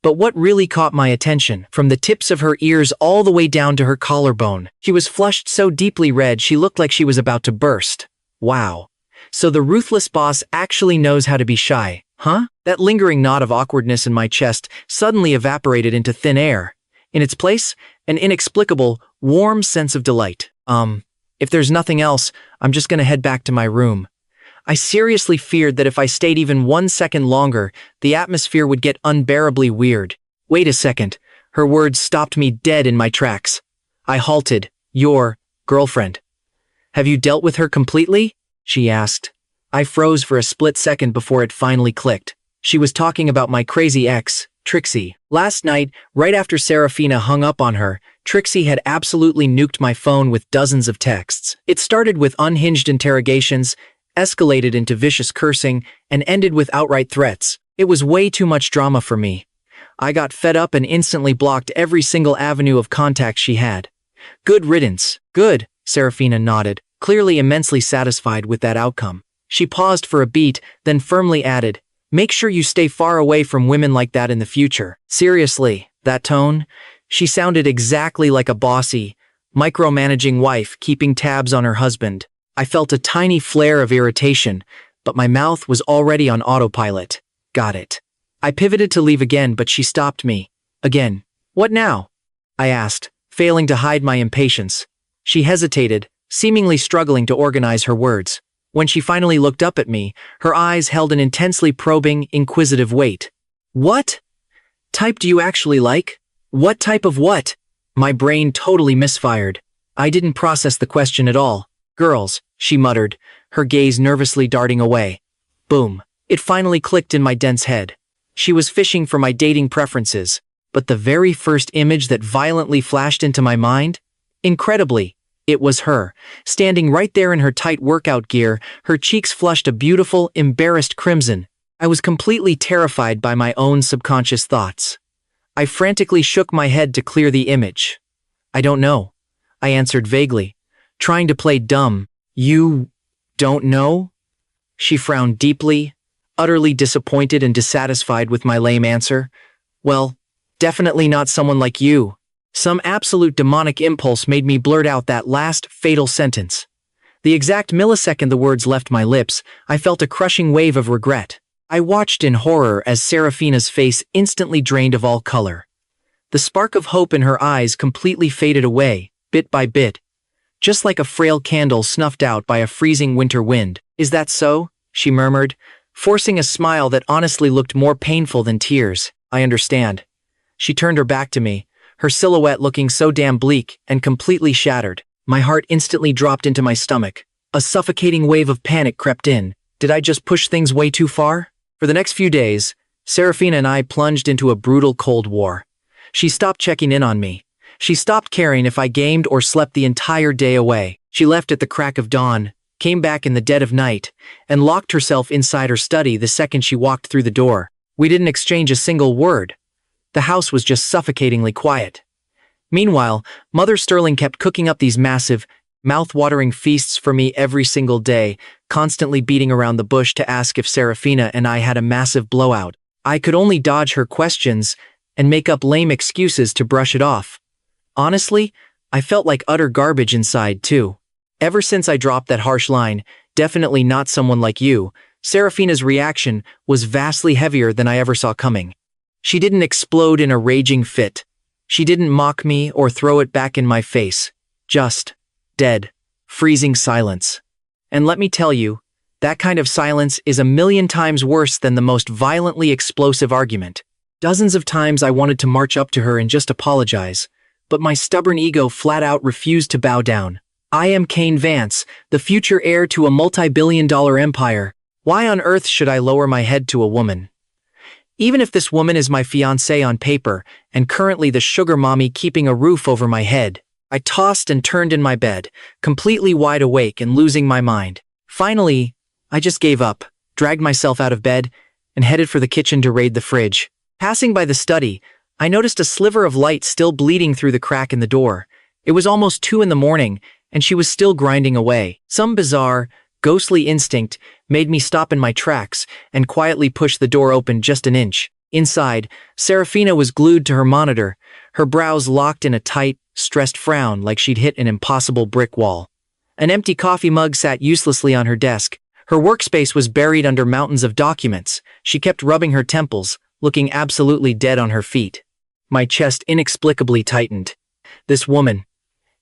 But what really caught my attention, from the tips of her ears all the way down to her collarbone, she was flushed so deeply red she looked like she was about to burst. Wow. So the ruthless boss actually knows how to be shy, huh? That lingering knot of awkwardness in my chest suddenly evaporated into thin air. In its place, an inexplicable, warm sense of delight. If there's nothing else, I'm just gonna head back to my room. I seriously feared that if I stayed even 1 second longer, the atmosphere would get unbearably weird. Wait a second. Her words stopped me dead in my tracks. I halted. Your girlfriend. Have you dealt with her completely? She asked. I froze for a split second before it finally clicked. She was talking about my crazy ex, Trixie. Last night, right after Seraphina hung up on her, Trixie had absolutely nuked my phone with dozens of texts. It started with unhinged interrogations, escalated into vicious cursing, and ended with outright threats. It was way too much drama for me. I got fed up and instantly blocked every single avenue of contact she had. Good riddance. Good, Seraphina nodded, clearly immensely satisfied with that outcome. She paused for a beat, then firmly added, "Make sure you stay far away from women like that in the future." Seriously, that tone? She sounded exactly like a bossy, micromanaging wife keeping tabs on her husband. I felt a tiny flare of irritation, but my mouth was already on autopilot. Got it. I pivoted to leave again, but she stopped me. Again. "What now?" I asked, failing to hide my impatience. She hesitated, seemingly struggling to organize her words. When she finally looked up at me, her eyes held an intensely probing, inquisitive weight. "What type do you actually like?" "What type of what?" My brain totally misfired. I didn't process the question at all. "Girls," she muttered, her gaze nervously darting away. Boom. It finally clicked in my dense head. She was fishing for my dating preferences, but the very first image that violently flashed into my mind? Incredibly, it was her, standing right there in her tight workout gear, her cheeks flushed a beautiful, embarrassed crimson. I was completely terrified by my own subconscious thoughts. I frantically shook my head to clear the image. "I don't know," I answered vaguely, trying to play dumb. "You don't know?" She frowned deeply, utterly disappointed and dissatisfied with my lame answer. "Well, definitely not someone like you." Some absolute demonic impulse made me blurt out that last fatal sentence. The exact millisecond the words left my lips, I felt a crushing wave of regret. I watched in horror as Seraphina's face instantly drained of all color. The spark of hope in her eyes completely faded away, bit by bit, just like a frail candle snuffed out by a freezing winter wind. "Is that so?" she murmured, forcing a smile that honestly looked more painful than tears. "I understand." She turned her back to me, her silhouette looking so damn bleak and completely shattered. My heart instantly dropped into my stomach. A suffocating wave of panic crept in. Did I just push things way too far? For the next few days, Seraphina and I plunged into a brutal Cold War. She stopped checking in on me. She stopped caring if I gamed or slept the entire day away. She left at the crack of dawn, came back in the dead of night, and locked herself inside her study the second she walked through the door. We didn't exchange a single word. The house was just suffocatingly quiet. Meanwhile, Mother Sterling kept cooking up these massive, mouth-watering feasts for me every single day, constantly beating around the bush to ask if Seraphina and I had a massive blowout. I could only dodge her questions and make up lame excuses to brush it off. Honestly, I felt like utter garbage inside, too. Ever since I dropped that harsh line, "Definitely not someone like you," Seraphina's reaction was vastly heavier than I ever saw coming. She didn't explode in a raging fit. She didn't mock me or throw it back in my face. Just dead, freezing silence. And let me tell you, that kind of silence is a million times worse than the most violently explosive argument. Dozens of times I wanted to march up to her and just apologize, but my stubborn ego flat out refused to bow down. I am Caelan Vance, the future heir to a multi-billion-dollar empire. Why on earth should I lower my head to a woman? Even if this woman is my fiancée on paper and currently the sugar mommy keeping a roof over my head. I tossed and turned in my bed, completely wide awake and losing my mind. Finally, I just gave up, dragged myself out of bed, and headed for the kitchen to raid the fridge. Passing by the study, I noticed a sliver of light still bleeding through the crack in the door. It was almost 2 a.m, and she was still grinding away. Some bizarre, ghostly instinct made me stop in my tracks and quietly push the door open just an inch. Inside, Seraphina was glued to her monitor, her brows locked in a tight, stressed frown like she'd hit an impossible brick wall. An empty coffee mug sat uselessly on her desk. Her workspace was buried under mountains of documents. She kept rubbing her temples, looking absolutely dead on her feet. My chest inexplicably tightened. This woman.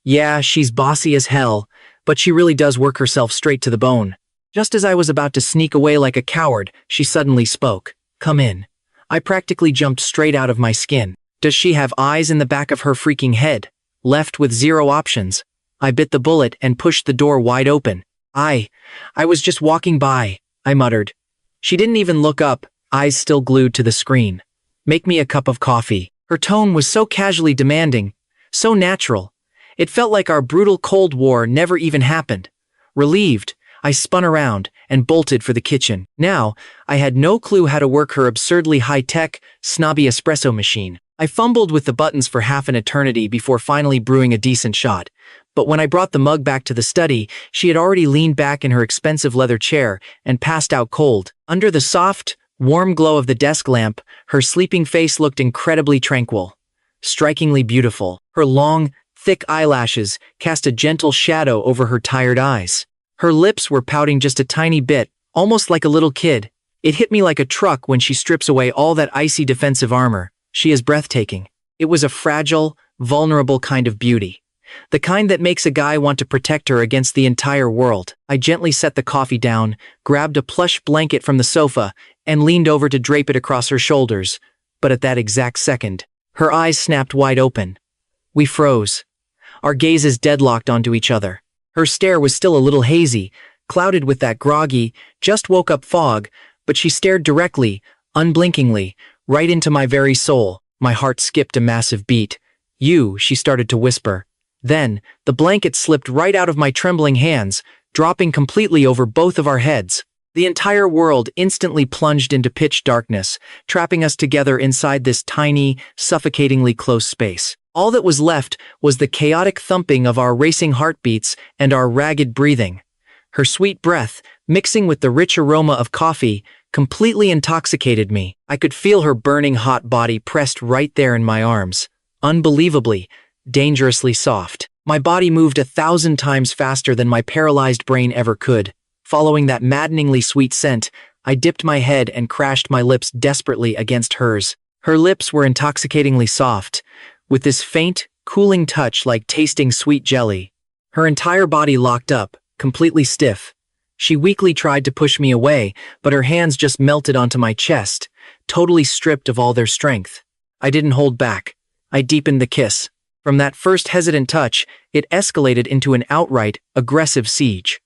Yeah, she's bossy as hell, but she really does work herself straight to the bone. Just as I was about to sneak away like a coward, she suddenly spoke. "Come in." I practically jumped straight out of my skin. Does she have eyes in the back of her freaking head? Left with zero options. I bit the bullet and pushed the door wide open. I was just walking by," I muttered. She didn't even look up, eyes still glued to the screen. "Make me a cup of coffee." Her tone was so casually demanding, so natural. It felt like our brutal Cold War never even happened. Relieved, I spun around and bolted for the kitchen. Now, I had no clue how to work her absurdly high-tech, snobby espresso machine. I fumbled with the buttons for half an eternity before finally brewing a decent shot. But when I brought the mug back to the study, she had already leaned back in her expensive leather chair and passed out cold. Under the soft, warm glow of the desk lamp, her sleeping face looked incredibly tranquil, strikingly beautiful. Her long, thick eyelashes cast a gentle shadow over her tired eyes. Her lips were pouting just a tiny bit, almost like a little kid. It hit me like a truck when she strips away all that icy defensive armor. She is breathtaking. It was a fragile, vulnerable kind of beauty. The kind that makes a guy want to protect her against the entire world. I gently set the coffee down, grabbed a plush blanket from the sofa, and leaned over to drape it across her shoulders. But at that exact second, her eyes snapped wide open. We froze. Our gazes deadlocked onto each other. Her stare was still a little hazy, clouded with that groggy, just-woke-up fog, but she stared directly, unblinkingly, right into my very soul. My heart skipped a massive beat. "You," she started to whisper. Then, the blanket slipped right out of my trembling hands, dropping completely over both of our heads. The entire world instantly plunged into pitch darkness, trapping us together inside this tiny, suffocatingly close space. All that was left was the chaotic thumping of our racing heartbeats and our ragged breathing. Her sweet breath, mixing with the rich aroma of coffee, completely intoxicated me. I could feel her burning hot body pressed right there in my arms. Unbelievably, dangerously soft. My body moved 1,000 times faster than my paralyzed brain ever could. Following that maddeningly sweet scent, I dipped my head and crashed my lips desperately against hers. Her lips were intoxicatingly soft, with this faint, cooling touch like tasting sweet jelly. Her entire body locked up, completely stiff. She weakly tried to push me away, but her hands just melted onto my chest, totally stripped of all their strength. I didn't hold back. I deepened the kiss. From that first hesitant touch, it escalated into an outright, aggressive siege.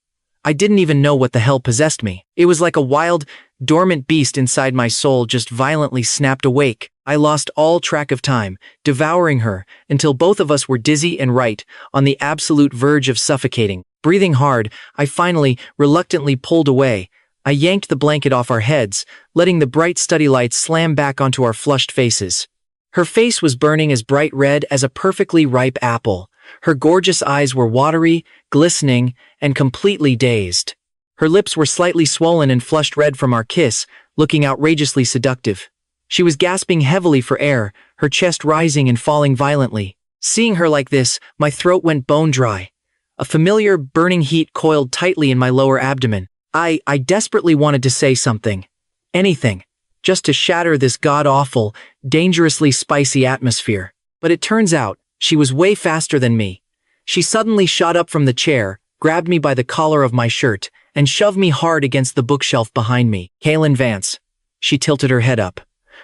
I didn't even know what the hell possessed me. It was like a wild, dormant beast inside my soul just violently snapped awake. I lost all track of time, devouring her, until both of us were dizzy and right, on the absolute verge of suffocating. Breathing hard, I finally, reluctantly pulled away. I yanked the blanket off our heads, letting the bright study lights slam back onto our flushed faces. Her face was burning as bright red as a perfectly ripe apple. Her gorgeous eyes were watery, glistening, and completely dazed. Her lips were slightly swollen and flushed red from our kiss, looking outrageously seductive. She was gasping heavily for air, her chest rising and falling violently. Seeing her like this, my throat went bone dry. A familiar, burning heat coiled tightly in my lower abdomen. I desperately wanted to say something. Anything. Just to shatter this god-awful, dangerously spicy atmosphere. But it turns out, she was way faster than me. She suddenly shot up from the chair, grabbed me by the collar of my shirt, and shoved me hard against the bookshelf behind me. Caelan Vance. She tilted her head up.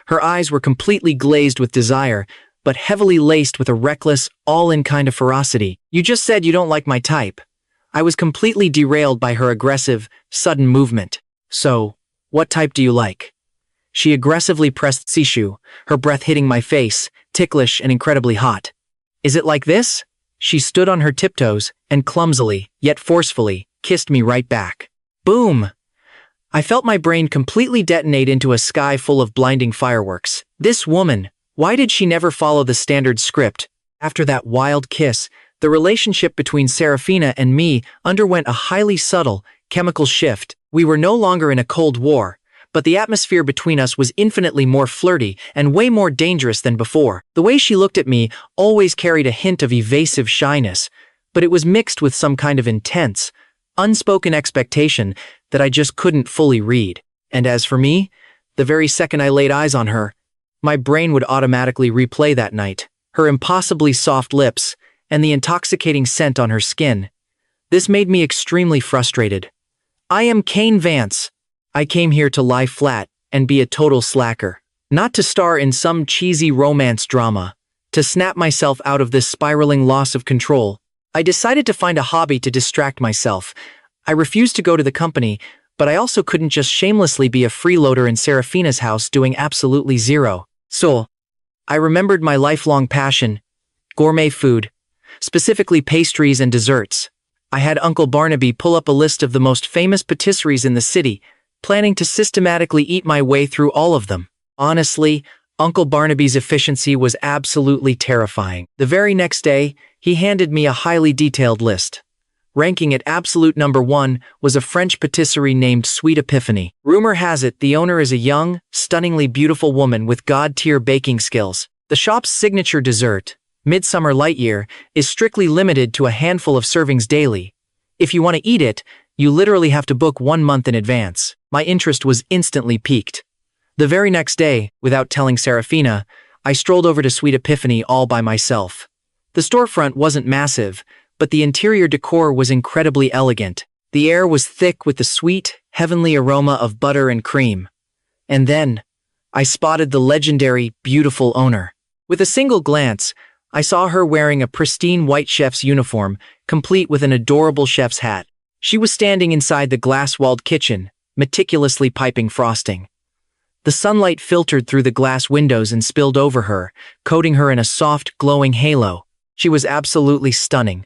Her eyes were completely glazed with desire, but heavily laced with a reckless, all-in kind of ferocity. "You just said you don't like my type." I was completely derailed by her aggressive, sudden movement. "So, what type do you like?" She aggressively pressed Sishu, her breath hitting my face, ticklish and incredibly hot. "Is it like this?" She stood on her tiptoes and clumsily, yet forcefully, kissed me right back. Boom! I felt my brain completely detonate into a sky full of blinding fireworks. This woman, why did she never follow the standard script? After that wild kiss, the relationship between Seraphina and me underwent a highly subtle, chemical shift. We were no longer in a Cold War, but the atmosphere between us was infinitely more flirty and way more dangerous than before. The way she looked at me always carried a hint of evasive shyness, but it was mixed with some kind of intense, unspoken expectation that I just couldn't fully read. And as for me, the very second I laid eyes on her, my brain would automatically replay that night, her impossibly soft lips, and the intoxicating scent on her skin. This made me extremely frustrated. I am Caelan Vance. I came here to lie flat and be a total slacker. Not to star in some cheesy romance drama. To snap myself out of this spiraling loss of control. I decided to find a hobby to distract myself. I refused to go to the company, but I also couldn't just shamelessly be a freeloader in Seraphina's house doing absolutely zero. So, I remembered my lifelong passion, gourmet food, specifically pastries and desserts. I had Uncle Barnaby pull up a list of the most famous patisseries in the city, planning to systematically eat my way through all of them. Honestly, Uncle Barnaby's efficiency was absolutely terrifying. The very next day, he handed me a highly detailed list. Ranking at absolute number 1 was a French patisserie named Sweet Epiphany. Rumor has it the owner is a young, stunningly beautiful woman with god-tier baking skills. The shop's signature dessert, Midsummer Light Year, is strictly limited to a handful of servings daily. If you want to eat it, you literally have to book 1 month in advance. My interest was instantly piqued. The very next day, without telling Seraphina, I strolled over to Sweet Epiphany all by myself. The storefront wasn't massive, but the interior decor was incredibly elegant. The air was thick with the sweet, heavenly aroma of butter and cream. And then, I spotted the legendary, beautiful owner. With a single glance, I saw her wearing a pristine white chef's uniform, complete with an adorable chef's hat. She was standing inside the glass-walled kitchen, meticulously piping frosting. The sunlight filtered through the glass windows and spilled over her, coating her in a soft, glowing halo. She was absolutely stunning.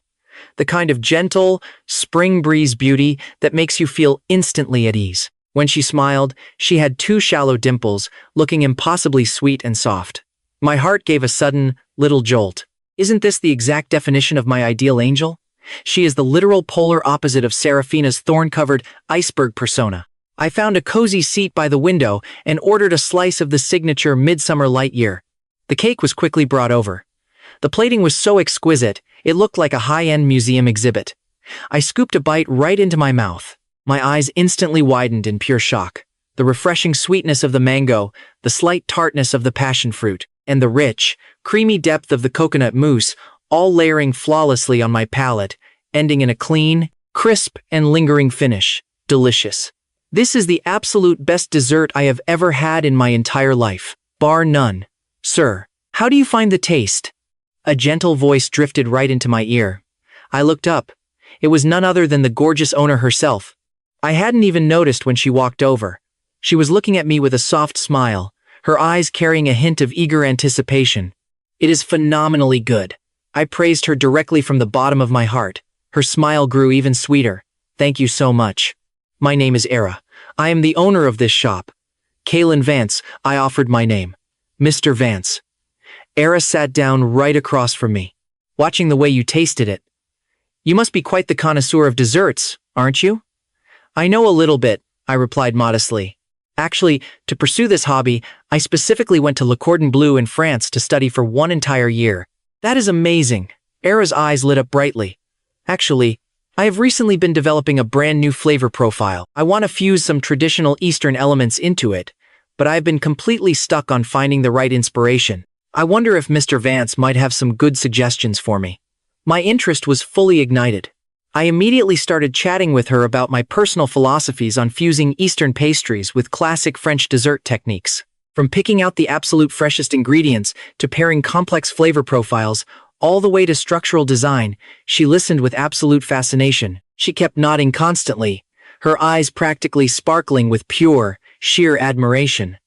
The kind of gentle, spring breeze beauty that makes you feel instantly at ease. When she smiled, she had 2 shallow dimples, looking impossibly sweet and soft. My heart gave a sudden, little jolt. Isn't this the exact definition of my ideal angel? She is the literal polar opposite of Seraphina's thorn-covered iceberg persona. I found a cozy seat by the window and ordered a slice of the signature Midsummer Light Year. The cake was quickly brought over. The plating was so exquisite, it looked like a high-end museum exhibit. I scooped a bite right into my mouth. My eyes instantly widened in pure shock. The refreshing sweetness of the mango, the slight tartness of the passion fruit, and the rich, creamy depth of the coconut mousse, all layering flawlessly on my palate, ending in a clean, crisp, and lingering finish. Delicious. This is the absolute best dessert I have ever had in my entire life, bar none. Sir, how do you find the taste? A gentle voice drifted right into my ear. I looked up. It was none other than the gorgeous owner herself. I hadn't even noticed when she walked over. She was looking at me with a soft smile, her eyes carrying a hint of eager anticipation. It is phenomenally good. I praised her directly from the bottom of my heart. Her smile grew even sweeter. Thank you so much. My name is Era. I am the owner of this shop. Caelan Vance, I offered my name. Mr. Vance. Era sat down right across from me, watching the way you tasted it. You must be quite the connoisseur of desserts, aren't you? I know a little bit, I replied modestly. Actually, to pursue this hobby, I specifically went to Le Cordon Bleu in France to study for 1 entire year. That is amazing. Era's eyes lit up brightly. Actually, I have recently been developing a brand new flavor profile. I want to fuse some traditional Eastern elements into it, but I've been completely stuck on finding the right inspiration. I wonder if Mr. Vance might have some good suggestions for me. My interest was fully ignited. I immediately started chatting with her about my personal philosophies on fusing Eastern pastries with classic French dessert techniques. From picking out the absolute freshest ingredients to pairing complex flavor profiles, all the way to structural design, she listened with absolute fascination. She kept nodding constantly, her eyes practically sparkling with pure, sheer admiration.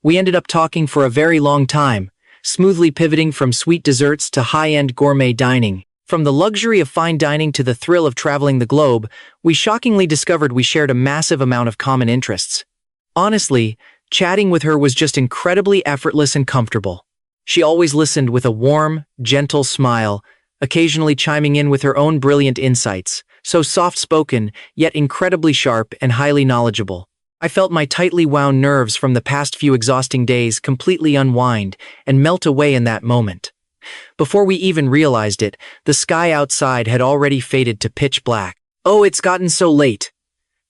We ended up talking for a very long time, smoothly pivoting from sweet desserts to high-end gourmet dining. From the luxury of fine dining to the thrill of traveling the globe, we shockingly discovered we shared a massive amount of common interests. Honestly, chatting with her was just incredibly effortless and comfortable. She always listened with a warm, gentle smile, occasionally chiming in with her own brilliant insights, so soft-spoken, yet incredibly sharp and highly knowledgeable. I felt my tightly wound nerves from the past few exhausting days completely unwind and melt away in that moment. Before we even realized it, the sky outside had already faded to pitch black. Oh, it's gotten so late.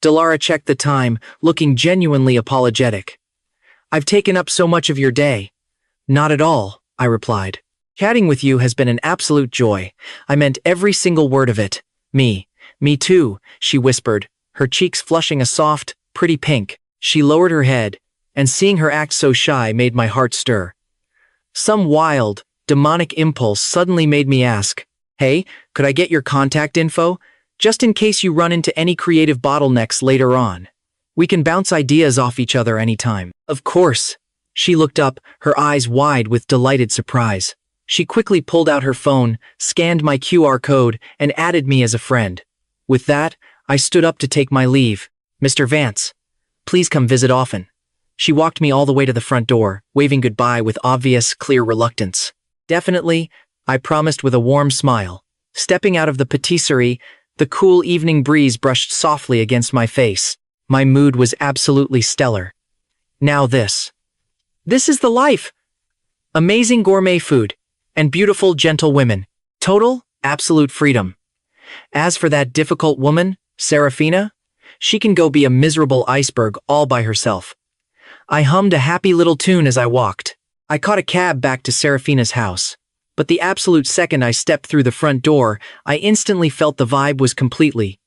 Delara checked the time, looking genuinely apologetic. I've taken up so much of your day. Not at all, I replied. Chatting with you has been an absolute joy. I meant every single word of it. Me too, she whispered, her cheeks flushing a soft, pretty pink. She lowered her head, and seeing her act so shy made my heart stir. Some wild, demonic impulse suddenly made me ask, "Hey, could I get your contact info? Just in case you run into any creative bottlenecks later on. We can bounce ideas off each other anytime." "Of course." She looked up, her eyes wide with delighted surprise. She quickly pulled out her phone, scanned my QR code, and added me as a friend. With that, I stood up to take my leave. "Mr. Vance, please come visit often." She walked me all the way to the front door, waving goodbye with obvious, clear reluctance. "Definitely," I promised with a warm smile. Stepping out of the patisserie, the cool evening breeze brushed softly against my face. My mood was absolutely stellar. Now this. This is the life! Amazing gourmet food, and beautiful, gentle women. Total, absolute freedom. As for that difficult woman, Seraphina, she can go be a miserable iceberg all by herself. I hummed a happy little tune as I walked. I caught a cab back to Seraphina's house. But the absolute second I stepped through the front door, I instantly felt the vibe was completely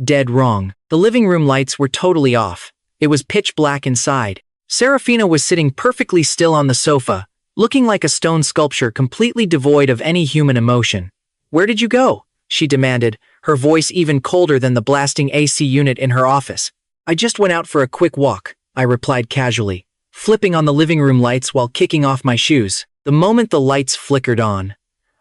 dead wrong. The living room lights were totally off. It was pitch black inside. Seraphina was sitting perfectly still on the sofa, looking like a stone sculpture completely devoid of any human emotion. "Where did you go?" she demanded, her voice even colder than the blasting AC unit in her office. "I just went out for a quick walk," I replied casually, flipping on the living room lights while kicking off my shoes. The moment the lights flickered on,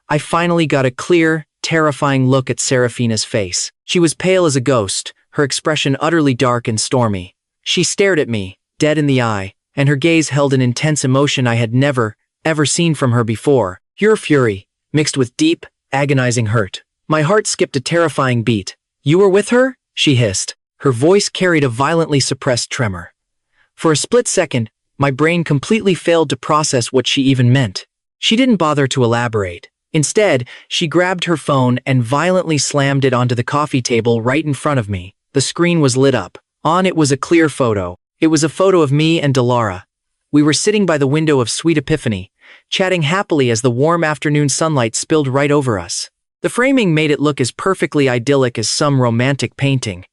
I finally got a clear, terrifying look at Seraphina's face. She was pale as a ghost, her expression utterly dark and stormy. She stared at me, dead in the eye, and her gaze held an intense emotion I had never, ever seen from her before. Pure fury, mixed with deep, agonizing hurt. My heart skipped a terrifying beat. "You were with her?" she hissed. Her voice carried a violently suppressed tremor. For a split second, my brain completely failed to process what she even meant. She didn't bother to elaborate. Instead, she grabbed her phone and violently slammed it onto the coffee table right in front of me. The screen was lit up. On it was a clear photo. It was a photo of me and Delara. We were sitting by the window of Sweet Epiphany, chatting happily as the warm afternoon sunlight spilled right over us. The framing made it look as perfectly idyllic as some romantic painting.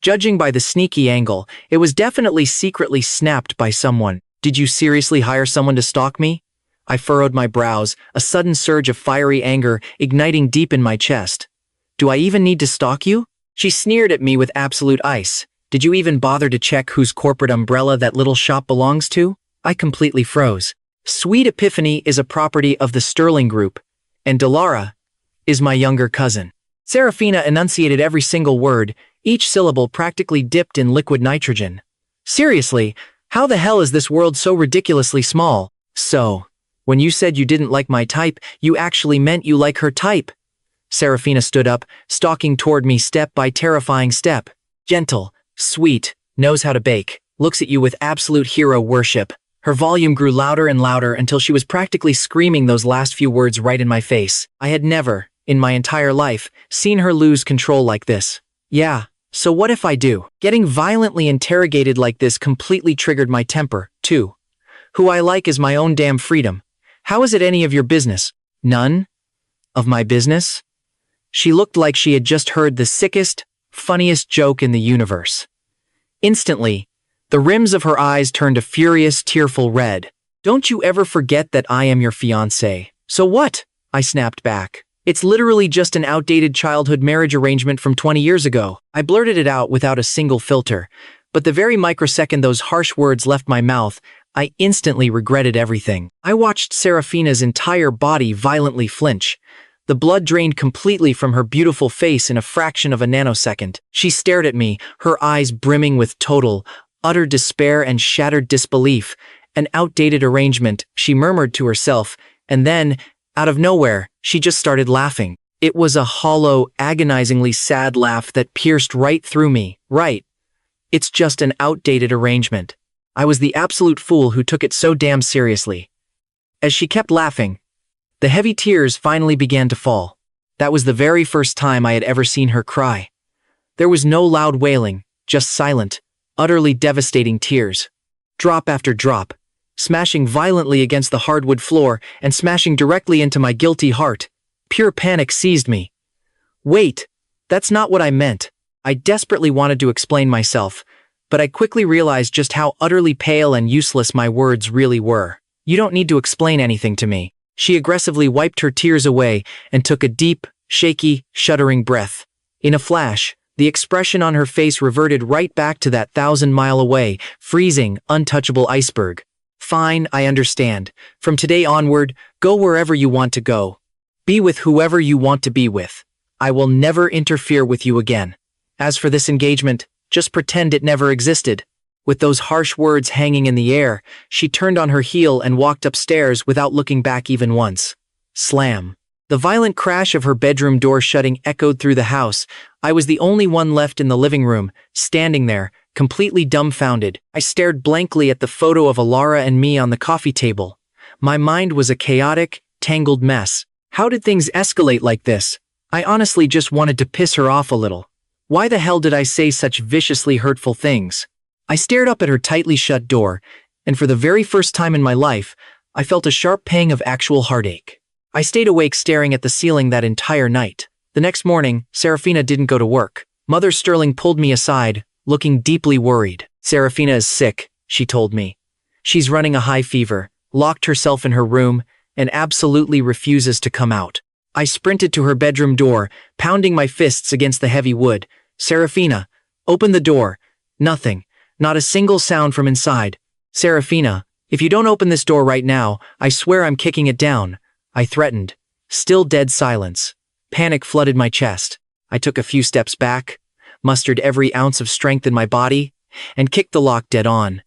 Judging by the sneaky angle, it was definitely secretly snapped by someone. "Did you seriously hire someone to stalk me?" I furrowed my brows, a sudden surge of fiery anger igniting deep in my chest. "Do I even need to stalk you?" She sneered at me with absolute ice. "Did you even bother to check whose corporate umbrella that little shop belongs to?" I completely froze. Sweet Epiphany is a property of the Sterling Group, and Delara is my younger cousin. Seraphina enunciated every single word, each syllable practically dipped in liquid nitrogen. "Seriously, how the hell is this world so ridiculously small?" "So, when you said you didn't like my type, you actually meant you like her type." Seraphina stood up, stalking toward me step by terrifying step. Gentle, sweet, knows how to bake, looks at you with absolute hero worship. Her volume grew louder and louder until she was practically screaming those last few words right in my face. I had never, in my entire life, seen her lose control like this. "Yeah, so what if I do?" Getting violently interrogated like this completely triggered my temper, too. "Who I like is my own damn freedom. How is it any of your business?" "None of my business?" She looked like she had just heard the sickest, funniest joke in the universe. Instantly, the rims of her eyes turned a furious, tearful red. "Don't you ever forget that I am your fiancé." "So what?" I snapped back. "It's literally just an outdated childhood marriage arrangement from 20 years ago." I blurted it out without a single filter, but the very microsecond those harsh words left my mouth, I instantly regretted everything. I watched Seraphina's entire body violently flinch. The blood drained completely from her beautiful face in a fraction of a nanosecond. She stared at me, her eyes brimming with total, utter despair and shattered disbelief. "An outdated arrangement," she murmured to herself, and then, out of nowhere, she just started laughing. It was a hollow, agonizingly sad laugh that pierced right through me. Right. It's just an outdated arrangement. I was the absolute fool who took it so damn seriously. As she kept laughing, the heavy tears finally began to fall. That was the very first time I had ever seen her cry. There was no loud wailing, just silent, utterly devastating tears. Drop after drop, smashing violently against the hardwood floor and smashing directly into my guilty heart. Pure panic seized me. "Wait, that's not what I meant." I desperately wanted to explain myself, but I quickly realized just how utterly pale and useless my words really were. You don't need to explain anything to me. She aggressively wiped her tears away and took a deep, shaky, shuddering breath. In a flash, the expression on her face reverted right back to that 1,000-mile-away, freezing, untouchable iceberg. Fine, I understand. From today onward, go wherever you want to go. Be with whoever you want to be with. I will never interfere with you again. As for this engagement, just pretend it never existed. With those harsh words hanging in the air, she turned on her heel and walked upstairs without looking back even once. Slam. The violent crash of her bedroom door shutting echoed through the house. I was the only one left in the living room, standing there, completely dumbfounded. I stared blankly at the photo of Alara and me on the coffee table. My mind was a chaotic, tangled mess. How did things escalate like this? I honestly just wanted to piss her off a little. Why the hell did I say such viciously hurtful things? I stared up at her tightly shut door, and for the very first time in my life, I felt a sharp pang of actual heartache. I stayed awake staring at the ceiling that entire night. The next morning, Seraphina didn't go to work. Mother Sterling pulled me aside, looking deeply worried. Seraphina is sick, she told me. She's running a high fever, locked herself in her room, and absolutely refuses to come out. I sprinted to her bedroom door, pounding my fists against the heavy wood. Seraphina, open the door. Nothing. Not a single sound from inside. Seraphina, if you don't open this door right now, I swear I'm kicking it down, I threatened. Still dead silence. Panic flooded my chest. I took a few steps back, mustered every ounce of strength in my body, and kicked the lock dead on.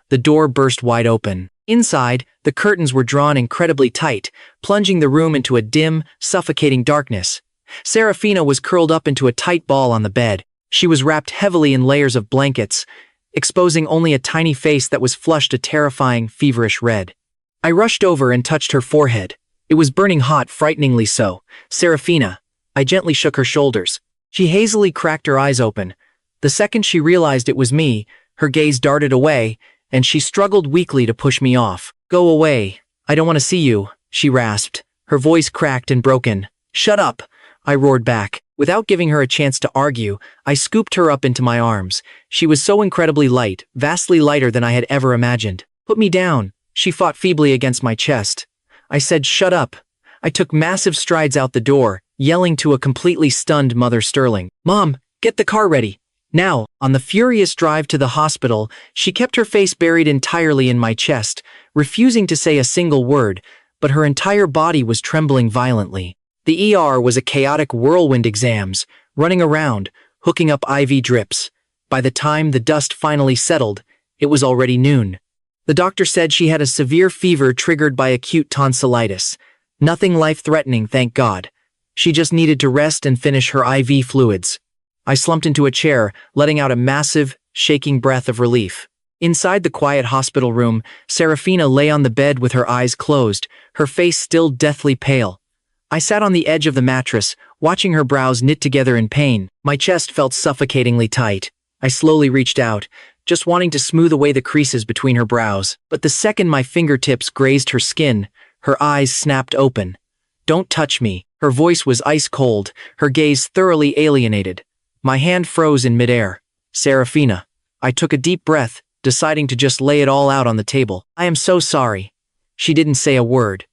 The door burst wide open. Inside, the curtains were drawn incredibly tight, plunging the room into a dim, suffocating darkness. Seraphina was curled up into a tight ball on the bed. She was wrapped heavily in layers of blankets, exposing only a tiny face that was flushed a terrifying, feverish red. I rushed over and touched her forehead. It was burning hot, frighteningly so. Seraphina. I gently shook her shoulders. She hazily cracked her eyes open. The second she realized it was me, her gaze darted away, and she struggled weakly to push me off. Go away. I don't want to see you, she rasped, her voice cracked and broken. Shut up, I roared back. Without giving her a chance to argue, I scooped her up into my arms. She was so incredibly light, vastly lighter than I had ever imagined. Put me down. She fought feebly against my chest. I said, shut up. I took massive strides out the door, yelling to a completely stunned Mother Sterling. Mom, get the car ready. Now, on the furious drive to the hospital, she kept her face buried entirely in my chest, refusing to say a single word, but her entire body was trembling violently. The ER was a chaotic whirlwind exams, running around, hooking up IV drips. By the time the dust finally settled, it was already noon. The doctor said she had a severe fever triggered by acute tonsillitis. Nothing life-threatening, thank God. She just needed to rest and finish her IV fluids. I slumped into a chair, letting out a massive, shaking breath of relief. Inside the quiet hospital room, Seraphina lay on the bed with her eyes closed, her face still deathly pale. I sat on the edge of the mattress, watching her brows knit together in pain. My chest felt suffocatingly tight. I slowly reached out, just wanting to smooth away the creases between her brows. But the second my fingertips grazed her skin, her eyes snapped open. Don't touch me. Her voice was ice cold, her gaze thoroughly alienated. My hand froze in midair. Seraphina. I took a deep breath, deciding to just lay it all out on the table. I am so sorry. She didn't say a word.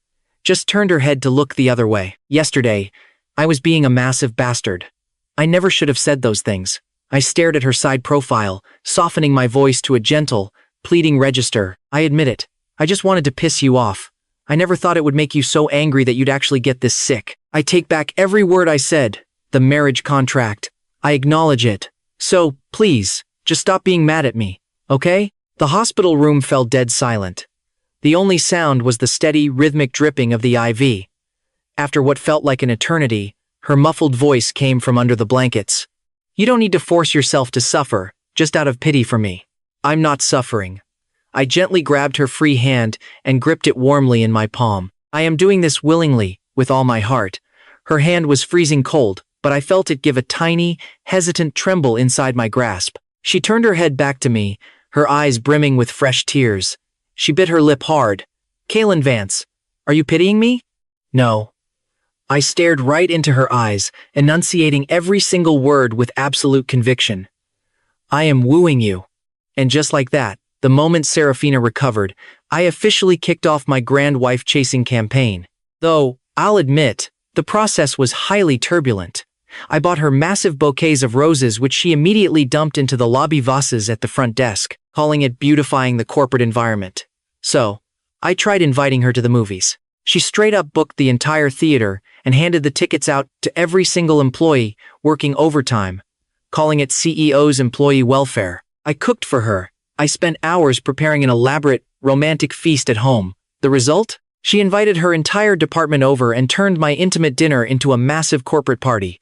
Just turned her head to look the other way. Yesterday, I was being a massive bastard. I never should have said those things. I stared at her side profile, softening my voice to a gentle, pleading register. I admit it. I just wanted to piss you off. I never thought it would make you so angry that you'd actually get this sick. I take back every word I said. The marriage contract. I acknowledge it. So, please, just stop being mad at me, okay? The hospital room fell dead silent. The only sound was the steady, rhythmic dripping of the IV. After what felt like an eternity, her muffled voice came from under the blankets. You don't need to force yourself to suffer, just out of pity for me. I'm not suffering. I gently grabbed her free hand and gripped it warmly in my palm. I am doing this willingly, with all my heart. Her hand was freezing cold, but I felt it give a tiny, hesitant tremble inside my grasp. She turned her head back to me, her eyes brimming with fresh tears. She bit her lip hard. Caelan Vance, are you pitying me? No. I stared right into her eyes, enunciating every single word with absolute conviction. I am wooing you. And just like that, the moment Seraphina recovered, I officially kicked off my grand wife-chasing campaign. Though, I'll admit, the process was highly turbulent. I bought her massive bouquets of roses which she immediately dumped into the lobby vases at the front desk, calling it beautifying the corporate environment. So, I tried inviting her to the movies. She straight up booked the entire theater and handed the tickets out to every single employee working overtime, calling it CEO's employee welfare. I cooked for her. I spent hours preparing an elaborate, romantic feast at home. The result? She invited her entire department over and turned my intimate dinner into a massive corporate party.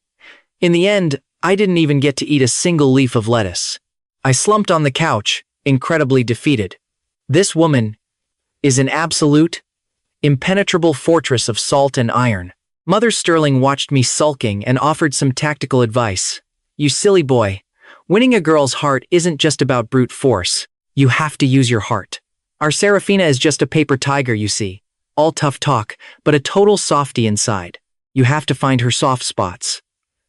In the end, I didn't even get to eat a single leaf of lettuce. I slumped on the couch, incredibly defeated. This woman is an absolute, impenetrable fortress of salt and iron. Mother Sterling watched me sulking and offered some tactical advice. You silly boy, winning a girl's heart isn't just about brute force. You have to use your heart. Our Seraphina is just a paper tiger, you see. All tough talk, but a total softie inside. You have to find her soft spots.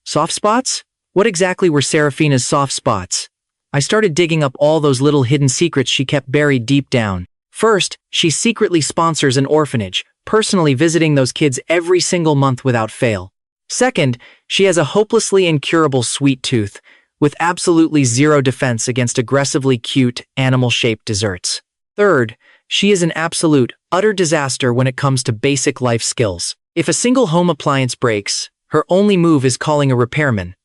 Soft spots? What exactly were Seraphina's soft spots? I started digging up all those little hidden secrets she kept buried deep down. First, she secretly sponsors an orphanage, personally visiting those kids every single month without fail. Second, she has a hopelessly incurable sweet tooth, with absolutely zero defense against aggressively cute, animal-shaped desserts. Third, she is an absolute, utter disaster when it comes to basic life skills. If a single home appliance breaks, her only move is calling a repairman.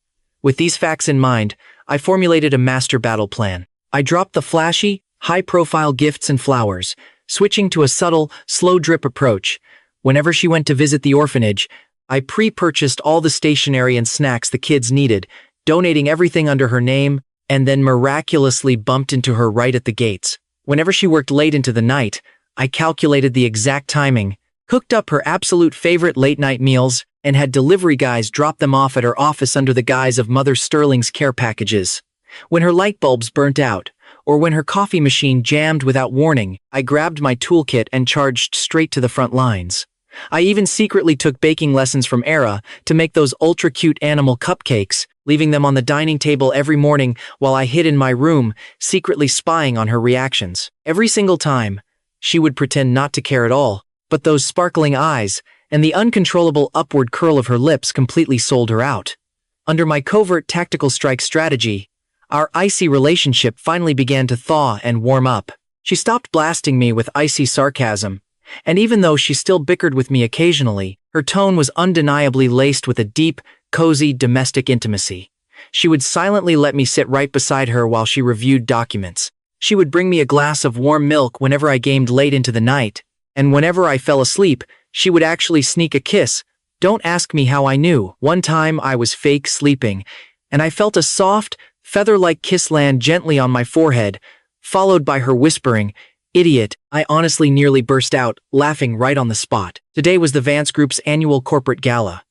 With these facts in mind, I formulated a master battle plan. I dropped the flashy, high-profile gifts and flowers, switching to a subtle, slow-drip approach. Whenever she went to visit the orphanage, I pre-purchased all the stationery and snacks the kids needed, donating everything under her name, and then miraculously bumped into her right at the gates. Whenever she worked late into the night, I calculated the exact timing, cooked up her absolute favorite late-night meals, and had delivery guys drop them off at her office under the guise of Mother Sterling's care packages. When her light bulbs burnt out, or when her coffee machine jammed without warning, I grabbed my toolkit and charged straight to the front lines. I even secretly took baking lessons from Era to make those ultra-cute animal cupcakes, leaving them on the dining table every morning while I hid in my room, secretly spying on her reactions. Every single time, she would pretend not to care at all, but those sparkling eyes and the uncontrollable upward curl of her lips completely sold her out. Under my covert tactical strike strategy, our icy relationship finally began to thaw and warm up. She stopped blasting me with icy sarcasm, and even though she still bickered with me occasionally, her tone was undeniably laced with a deep, cozy domestic intimacy. She would silently let me sit right beside her while she reviewed documents. She would bring me a glass of warm milk whenever I gamed late into the night, and whenever I fell asleep, she would actually sneak a kiss. Don't ask me how I knew. One time I was fake sleeping, and I felt a soft, feather-like kiss land gently on my forehead, followed by her whispering, "Idiot." I honestly nearly burst out, laughing right on the spot. Today was the Vance Group's annual corporate gala.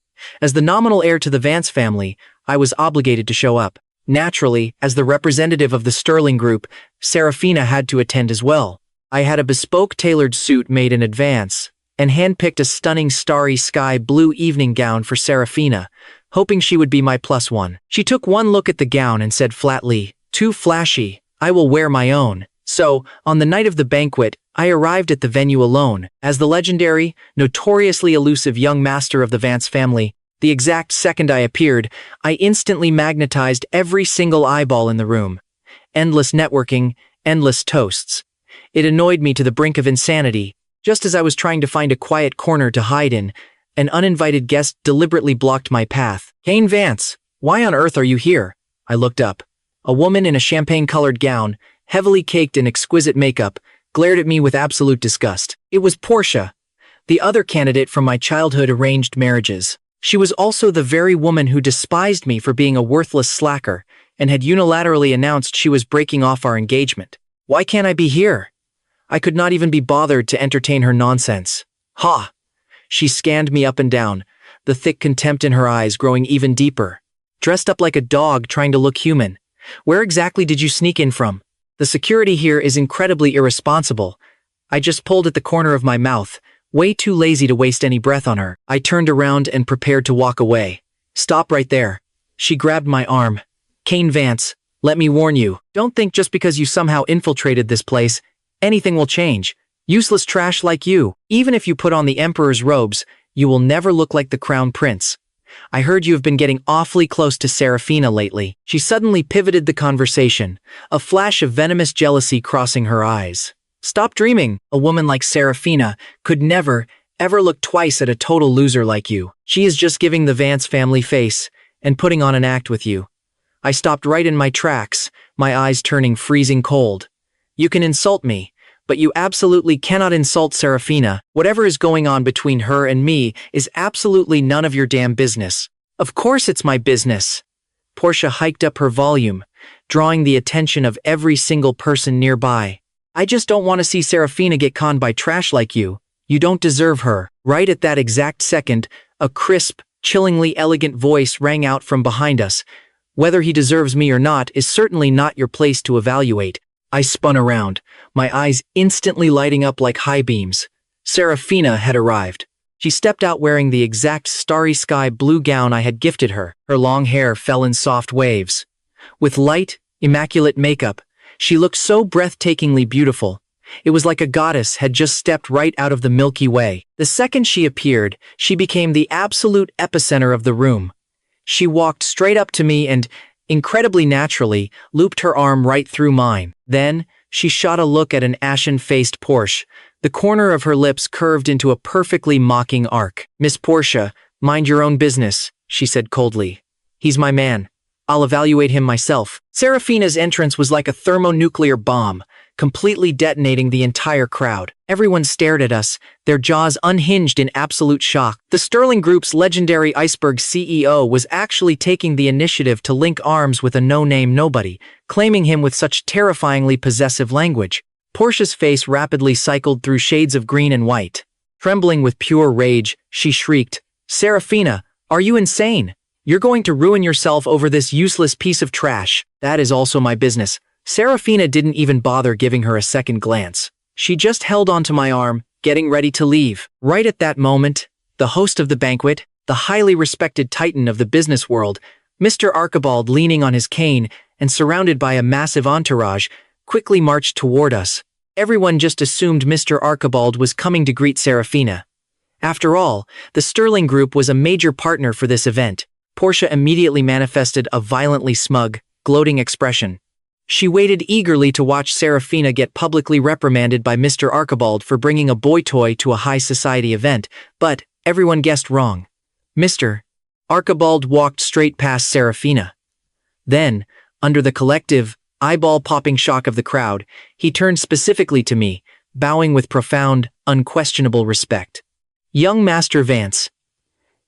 As the nominal heir to the Vance family, I was obligated to show up. Naturally, as the representative of the Sterling Group, Seraphina had to attend as well. I had a bespoke tailored suit made in advance, and handpicked a stunning starry sky blue evening gown for Seraphina, hoping she would be my plus one. She took one look at the gown and said flatly, "Too flashy, I will wear my own." So, on the night of the banquet, I arrived at the venue alone, as the legendary, notoriously elusive young master of the Vance family. The exact second I appeared, I instantly magnetized every single eyeball in the room. Endless networking, endless toasts. It annoyed me to the brink of insanity. Just as I was trying to find a quiet corner to hide in, an uninvited guest deliberately blocked my path. "Caelan Vance, why on earth are you here?" I looked up. A woman in a champagne-colored gown, heavily caked in exquisite makeup, glared at me with absolute disgust. It was Portia, the other candidate from my childhood arranged marriages. She was also the very woman who despised me for being a worthless slacker and had unilaterally announced she was breaking off our engagement. Why can't I be here? I could not even be bothered to entertain her nonsense. Ha! She scanned me up and down, the thick contempt in her eyes growing even deeper. Dressed up like a dog trying to look human. Where exactly did you sneak in from? The security here is incredibly irresponsible. I just pulled at the corner of my mouth, way too lazy to waste any breath on her. I turned around and prepared to walk away. Stop right there. She grabbed my arm. Caelan Vance, let me warn you, don't think just because you somehow infiltrated this place, anything will change. Useless trash like you, even if you put on the emperor's robes, you will never look like the crown prince. I heard you have been getting awfully close to Seraphina lately. She suddenly pivoted the conversation, a flash of venomous jealousy crossing her eyes. Stop dreaming. A woman like Seraphina could never, ever look twice at a total loser like you. She is just giving the Vance family face and putting on an act with you. I stopped right in my tracks, my eyes turning freezing cold. You can insult me, but you absolutely cannot insult Seraphina. Whatever is going on between her and me is absolutely none of your damn business. Of course it's my business. Portia hiked up her volume, drawing the attention of every single person nearby. I just don't want to see Seraphina get conned by trash like you. You don't deserve her. Right at that exact second, a crisp, chillingly elegant voice rang out from behind us. Whether he deserves me or not is certainly not your place to evaluate. I spun around, my eyes instantly lighting up like high beams. Seraphina had arrived. She stepped out wearing the exact starry sky blue gown I had gifted her. Her long hair fell in soft waves. With light, immaculate makeup, she looked so breathtakingly beautiful. It was like a goddess had just stepped right out of the Milky Way. The second she appeared, she became the absolute epicenter of the room. She walked straight up to me and, incredibly naturally, looped her arm right through mine. Then, she shot a look at an ashen-faced Porsche. The corner of her lips curved into a perfectly mocking arc. Miss Portia, mind your own business, she said coldly. He's my man. I'll evaluate him myself. Seraphina's entrance was like a thermonuclear bomb, completely detonating the entire crowd. Everyone stared at us, their jaws unhinged in absolute shock. The Sterling Group's legendary iceberg CEO was actually taking the initiative to link arms with a no-name nobody, claiming him with such terrifyingly possessive language. Portia's face rapidly cycled through shades of green and white. Trembling with pure rage, she shrieked, "Seraphina, are you insane? You're going to ruin yourself over this useless piece of trash." That is also my business. Seraphina didn't even bother giving her a second glance. She just held onto my arm, getting ready to leave. Right at that moment, the host of the banquet, the highly respected titan of the business world, Mr. Archibald, leaning on his cane and surrounded by a massive entourage, quickly marched toward us. Everyone just assumed Mr. Archibald was coming to greet Seraphina. After all, the Sterling Group was a major partner for this event. Portia immediately manifested a violently smug, gloating expression. She waited eagerly to watch Seraphina get publicly reprimanded by Mr. Archibald for bringing a boy toy to a high society event, but everyone guessed wrong. Mr. Archibald walked straight past Seraphina. Then, under the collective, eyeball-popping shock of the crowd, he turned specifically to me, bowing with profound, unquestionable respect. "Young Master Vance,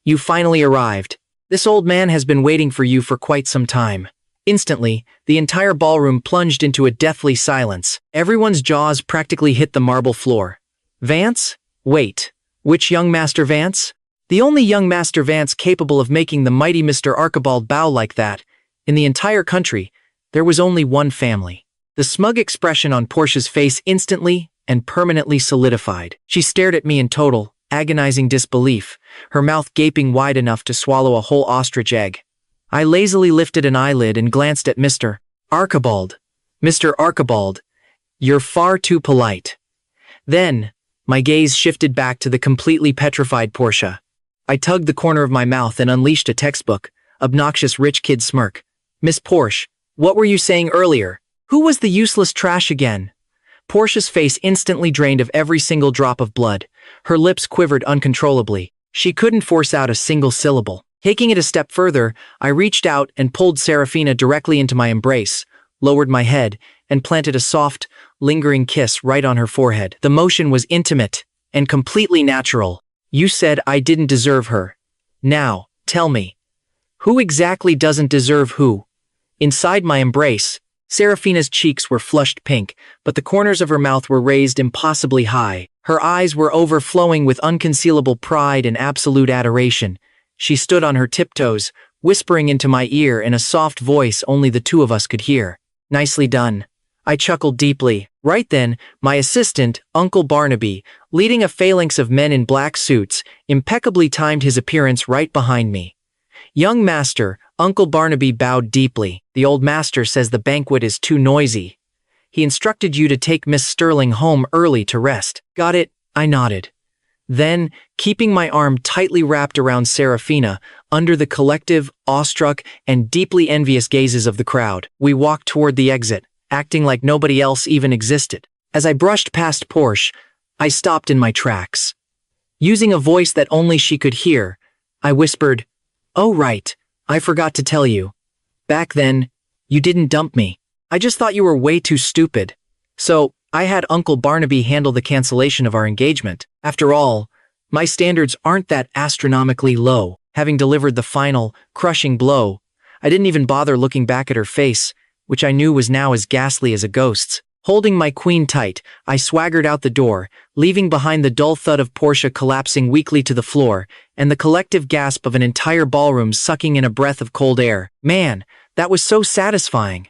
you finally arrived. This old man has been waiting for you for quite some time." Instantly, the entire ballroom plunged into a deathly silence. Everyone's jaws practically hit the marble floor. Vance? Wait, which young Master Vance? The only young Master Vance capable of making the mighty Mr. Archibald bow like that. In the entire country, there was only one family. The smug expression on Portia's face instantly and permanently solidified. She stared at me in total, agonizing disbelief, her mouth gaping wide enough to swallow a whole ostrich egg. I lazily lifted an eyelid and glanced at Mr. Archibald. "Mr. Archibald, you're far too polite." Then, my gaze shifted back to the completely petrified Portia. I tugged the corner of my mouth and unleashed a textbook, obnoxious rich kid smirk. "Miss Portia, what were you saying earlier? Who was the useless trash again?" Portia's face instantly drained of every single drop of blood. Her lips quivered uncontrollably. She couldn't force out a single syllable. Taking it a step further, I reached out and pulled Seraphina directly into my embrace, lowered my head, and planted a soft, lingering kiss right on her forehead. The motion was intimate and completely natural. "You said I didn't deserve her. Now, tell me, who exactly doesn't deserve who?" Inside my embrace, Seraphina's cheeks were flushed pink, but the corners of her mouth were raised impossibly high. Her eyes were overflowing with unconcealable pride and absolute adoration. She stood on her tiptoes, whispering into my ear in a soft voice only the two of us could hear. "Nicely done." I chuckled deeply. Right then, my assistant, Uncle Barnaby, leading a phalanx of men in black suits, impeccably timed his appearance right behind me. "Young master," Uncle Barnaby bowed deeply. "The old master says the banquet is too noisy. He instructed you to take Miss Sterling home early to rest." "Got it," I nodded. Then, keeping my arm tightly wrapped around Seraphina, under the collective, awestruck, and deeply envious gazes of the crowd, we walked toward the exit, acting like nobody else even existed. As I brushed past Porsche, I stopped in my tracks. Using a voice that only she could hear, I whispered, "Oh right, I forgot to tell you. Back then, you didn't dump me. I just thought you were way too stupid. So, I had Uncle Barnaby handle the cancellation of our engagement. After all, my standards aren't that astronomically low." Having delivered the final, crushing blow, I didn't even bother looking back at her face, which I knew was now as ghastly as a ghost's. Holding my queen tight, I swaggered out the door, leaving behind the dull thud of Portia collapsing weakly to the floor, and the collective gasp of an entire ballroom sucking in a breath of cold air. Man, that was so satisfying.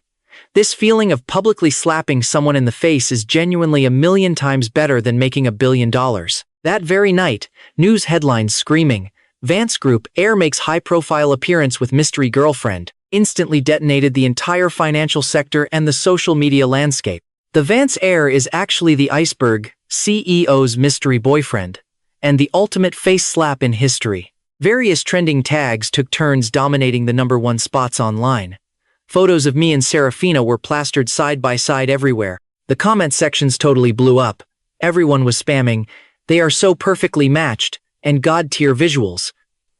This feeling of publicly slapping someone in the face is genuinely 1,000,000 times better than making $1 billion. That very night, news headlines screaming, "Vance Group heir makes high-profile appearance with mystery girlfriend," instantly detonated the entire financial sector and the social media landscape. The Vance heir is actually the iceberg CEO's mystery boyfriend, and the ultimate face slap in history. Various trending tags took turns dominating the #1 spots online. Photos of me and Seraphina were plastered side by side everywhere. The comment sections totally blew up. Everyone was spamming, "They are so perfectly matched," and God-tier visuals.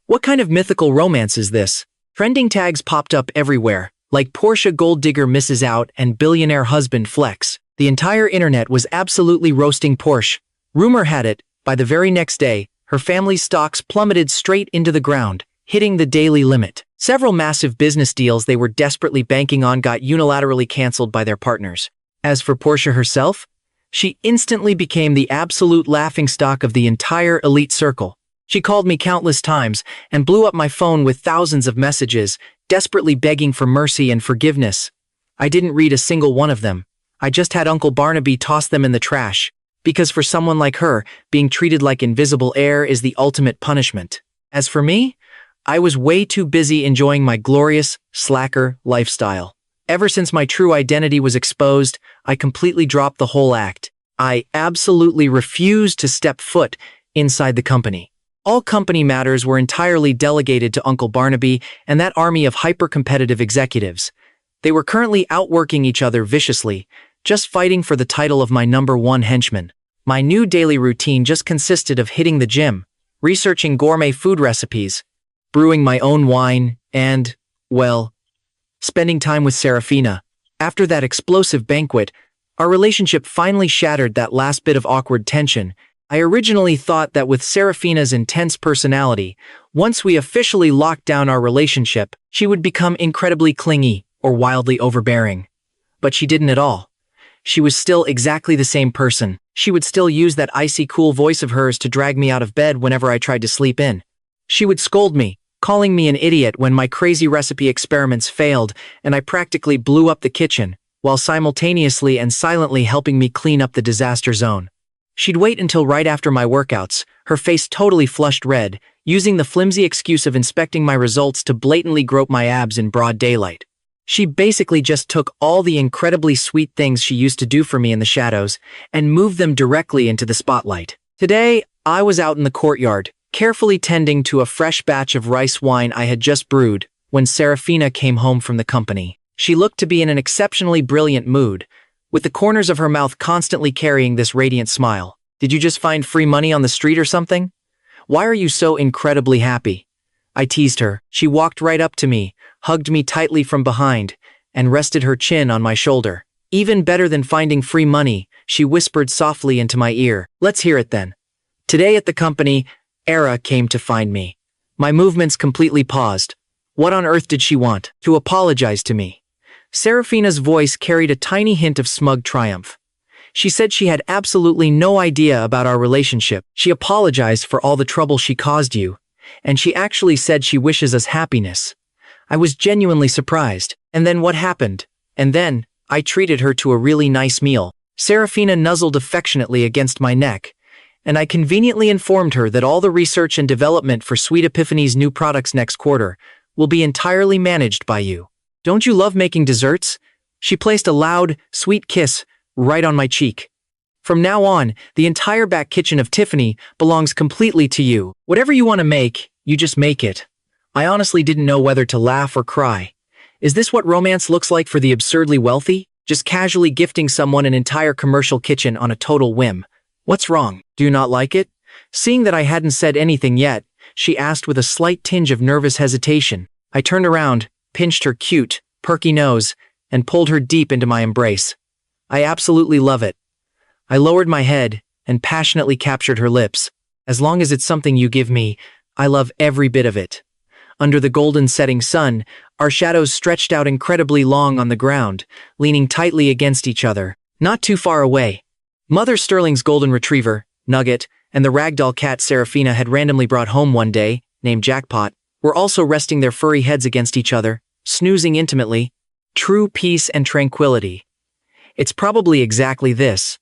What kind of mythical romance is this? Trending tags popped up everywhere, like Portia Gold Digger misses out and billionaire husband flex. The entire internet was absolutely roasting Porsche. Rumor had it, by the very next day, her family's stocks plummeted straight into the ground, hitting the daily limit. Several massive business deals they were desperately banking on got unilaterally canceled by their partners. As for Portia herself, she instantly became the absolute laughingstock of the entire elite circle. She called me countless times and blew up my phone with thousands of messages, desperately begging for mercy and forgiveness. I didn't read a single one of them. I just had Uncle Barnaby toss them in the trash, because for someone like her, being treated like invisible air is the ultimate punishment. As for me, I was way too busy enjoying my glorious, slacker lifestyle. Ever since my true identity was exposed, I completely dropped the whole act. I absolutely refused to step foot inside the company. All company matters were entirely delegated to Uncle Barnaby and that army of hyper-competitive executives. They were currently outworking each other viciously, just fighting for the title of my #1 henchman. My new daily routine just consisted of hitting the gym, researching gourmet food recipes, brewing my own wine, and, well, spending time with Seraphina. After that explosive banquet, our relationship finally shattered that last bit of awkward tension. I originally thought that with Seraphina's intense personality, once we officially locked down our relationship, she would become incredibly clingy or wildly overbearing. But she didn't at all. She was still exactly the same person. She would still use that icy cool voice of hers to drag me out of bed whenever I tried to sleep in. She would scold me, calling me an idiot when my crazy recipe experiments failed and I practically blew up the kitchen, while simultaneously and silently helping me clean up the disaster zone. She'd wait until right after my workouts, her face totally flushed red, using the flimsy excuse of inspecting my results to blatantly grope my abs in broad daylight. She basically just took all the incredibly sweet things she used to do for me in the shadows and moved them directly into the spotlight. Today, I was out in the courtyard, carefully tending to a fresh batch of rice wine I had just brewed, when Seraphina came home from the company. She looked to be in an exceptionally brilliant mood, with the corners of her mouth constantly carrying this radiant smile. "Did you just find free money on the street or something? Why are you so incredibly happy?" I teased her. She walked right up to me, hugged me tightly from behind, and rested her chin on my shoulder. "Even better than finding free money," she whispered softly into my ear. "Let's hear it then." Today at the company, Era came to find me. My movements completely paused. What on earth did she want? To apologize to me. Seraphina's voice carried a tiny hint of smug triumph. She said she had absolutely no idea about our relationship. She apologized for all the trouble she caused you, and she actually said she wishes us happiness. I was genuinely surprised. And then what happened? And then, I treated her to a really nice meal. Seraphina nuzzled affectionately against my neck, and I conveniently informed her that all the research and development for Sweet Epiphany's new products next quarter will be entirely managed by you. Don't you love making desserts? She placed a loud, sweet kiss right on my cheek. From now on, the entire back kitchen of Tiffany belongs completely to you. Whatever you want to make, you just make it. I honestly didn't know whether to laugh or cry. Is this what romance looks like for the absurdly wealthy? Just casually gifting someone an entire commercial kitchen on a total whim. What's wrong? Do you not like it? Seeing that I hadn't said anything yet, she asked with a slight tinge of nervous hesitation. I turned around, pinched her cute, perky nose, and pulled her deep into my embrace. I absolutely love it. I lowered my head and passionately captured her lips. As long as it's something you give me, I love every bit of it. Under the golden setting sun, our shadows stretched out incredibly long on the ground, leaning tightly against each other. Not too far away, Mother Sterling's golden retriever, Nugget, and the ragdoll cat Seraphina had randomly brought home one day, named Jackpot, were also resting their furry heads against each other, snoozing intimately. True peace and tranquility. It's probably exactly this.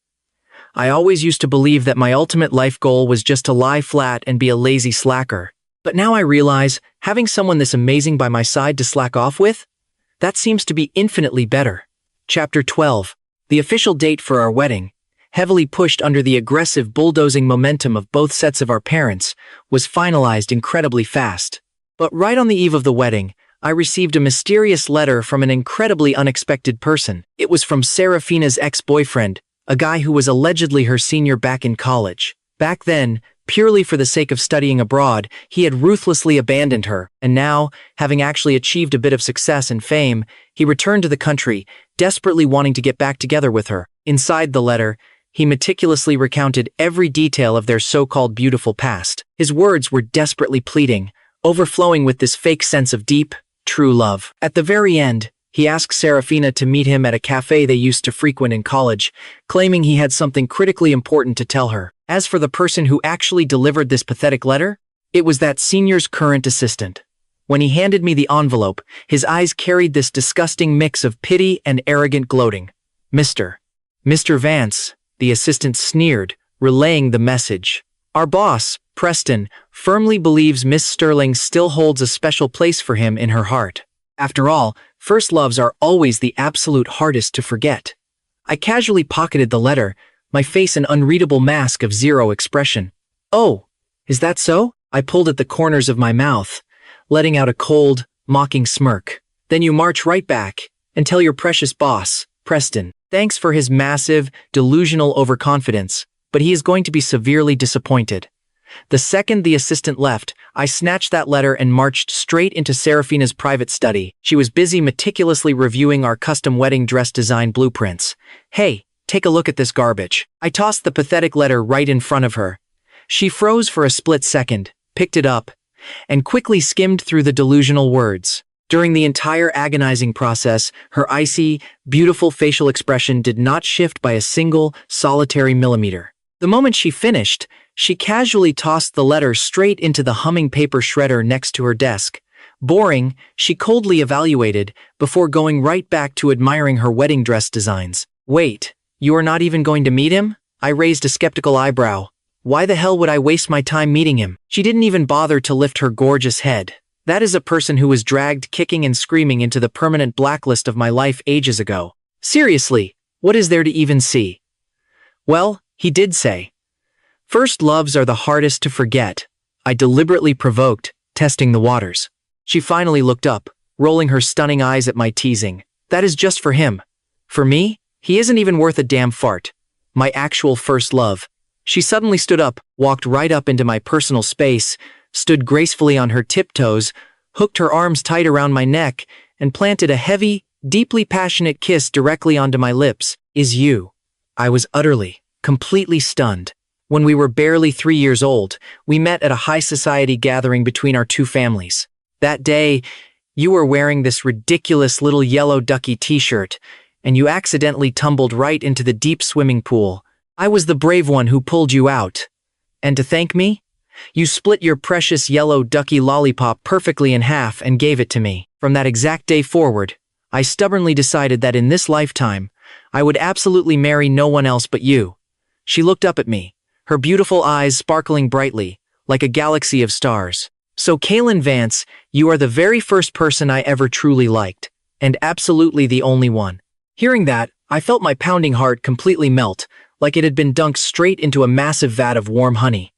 I always used to believe that my ultimate life goal was just to lie flat and be a lazy slacker. But now I realize, having someone this amazing by my side to slack off with? That seems to be infinitely better. Chapter 12. The official date for our wedding, heavily pushed under the aggressive bulldozing momentum of both sets of our parents, was finalized incredibly fast. But right on the eve of the wedding, I received a mysterious letter from an incredibly unexpected person. It was from Seraphina's ex-boyfriend, a guy who was allegedly her senior back in college. Back then, purely for the sake of studying abroad, he had ruthlessly abandoned her, and now, having actually achieved a bit of success and fame, he returned to the country, desperately wanting to get back together with her. Inside the letter, he meticulously recounted every detail of their so-called beautiful past. His words were desperately pleading, overflowing with this fake sense of deep, true love. At the very end, he asked Seraphina to meet him at a cafe they used to frequent in college, claiming he had something critically important to tell her. As for the person who actually delivered this pathetic letter, it was that senior's current assistant. When he handed me the envelope, his eyes carried this disgusting mix of pity and arrogant gloating. Mr. Vance, the assistant sneered, relaying the message. Our boss, Preston, firmly believes Miss Sterling still holds a special place for him in her heart. After all, first loves are always the absolute hardest to forget. I casually pocketed the letter, my face an unreadable mask of zero expression. Oh, is that so? I pulled at the corners of my mouth, letting out a cold, mocking smirk. Then you march right back and tell your precious boss, Preston, thanks for his massive, delusional overconfidence, but he is going to be severely disappointed. The second the assistant left, I snatched that letter and marched straight into Seraphina's private study. She was busy meticulously reviewing our custom wedding dress design blueprints. Hey, take a look at this garbage. I tossed the pathetic letter right in front of her. She froze for a split second, picked it up, and quickly skimmed through the delusional words. During the entire agonizing process, her icy, beautiful facial expression did not shift by a single, solitary millimeter. The moment she finished, she casually tossed the letter straight into the humming paper shredder next to her desk. Boring, she coldly evaluated, before going right back to admiring her wedding dress designs. Wait, you are not even going to meet him? I raised a skeptical eyebrow. Why the hell would I waste my time meeting him? She didn't even bother to lift her gorgeous head. That is a person who was dragged kicking and screaming into the permanent blacklist of my life ages ago. Seriously, what is there to even see? Well, he did say. First loves are the hardest to forget. I deliberately provoked, testing the waters. She finally looked up, rolling her stunning eyes at my teasing. That is just for him. For me, he isn't even worth a damn fart. My actual first love. She suddenly stood up, walked right up into my personal space, stood gracefully on her tiptoes, hooked her arms tight around my neck, and planted a heavy, deeply passionate kiss directly onto my lips. Is you. I was utterly, completely stunned. When we were barely 3 years old, we met at a high society gathering between our two families. That day, you were wearing this ridiculous little yellow ducky t-shirt, and you accidentally tumbled right into the deep swimming pool. I was the brave one who pulled you out. And to thank me, you split your precious yellow ducky lollipop perfectly in half and gave it to me. From that exact day forward, I stubbornly decided that in this lifetime, I would absolutely marry no one else but you. She looked up at me, her beautiful eyes sparkling brightly, like a galaxy of stars. So Caelan Vance, you are the very first person I ever truly liked, and absolutely the only one. Hearing that, I felt my pounding heart completely melt, like it had been dunked straight into a massive vat of warm honey.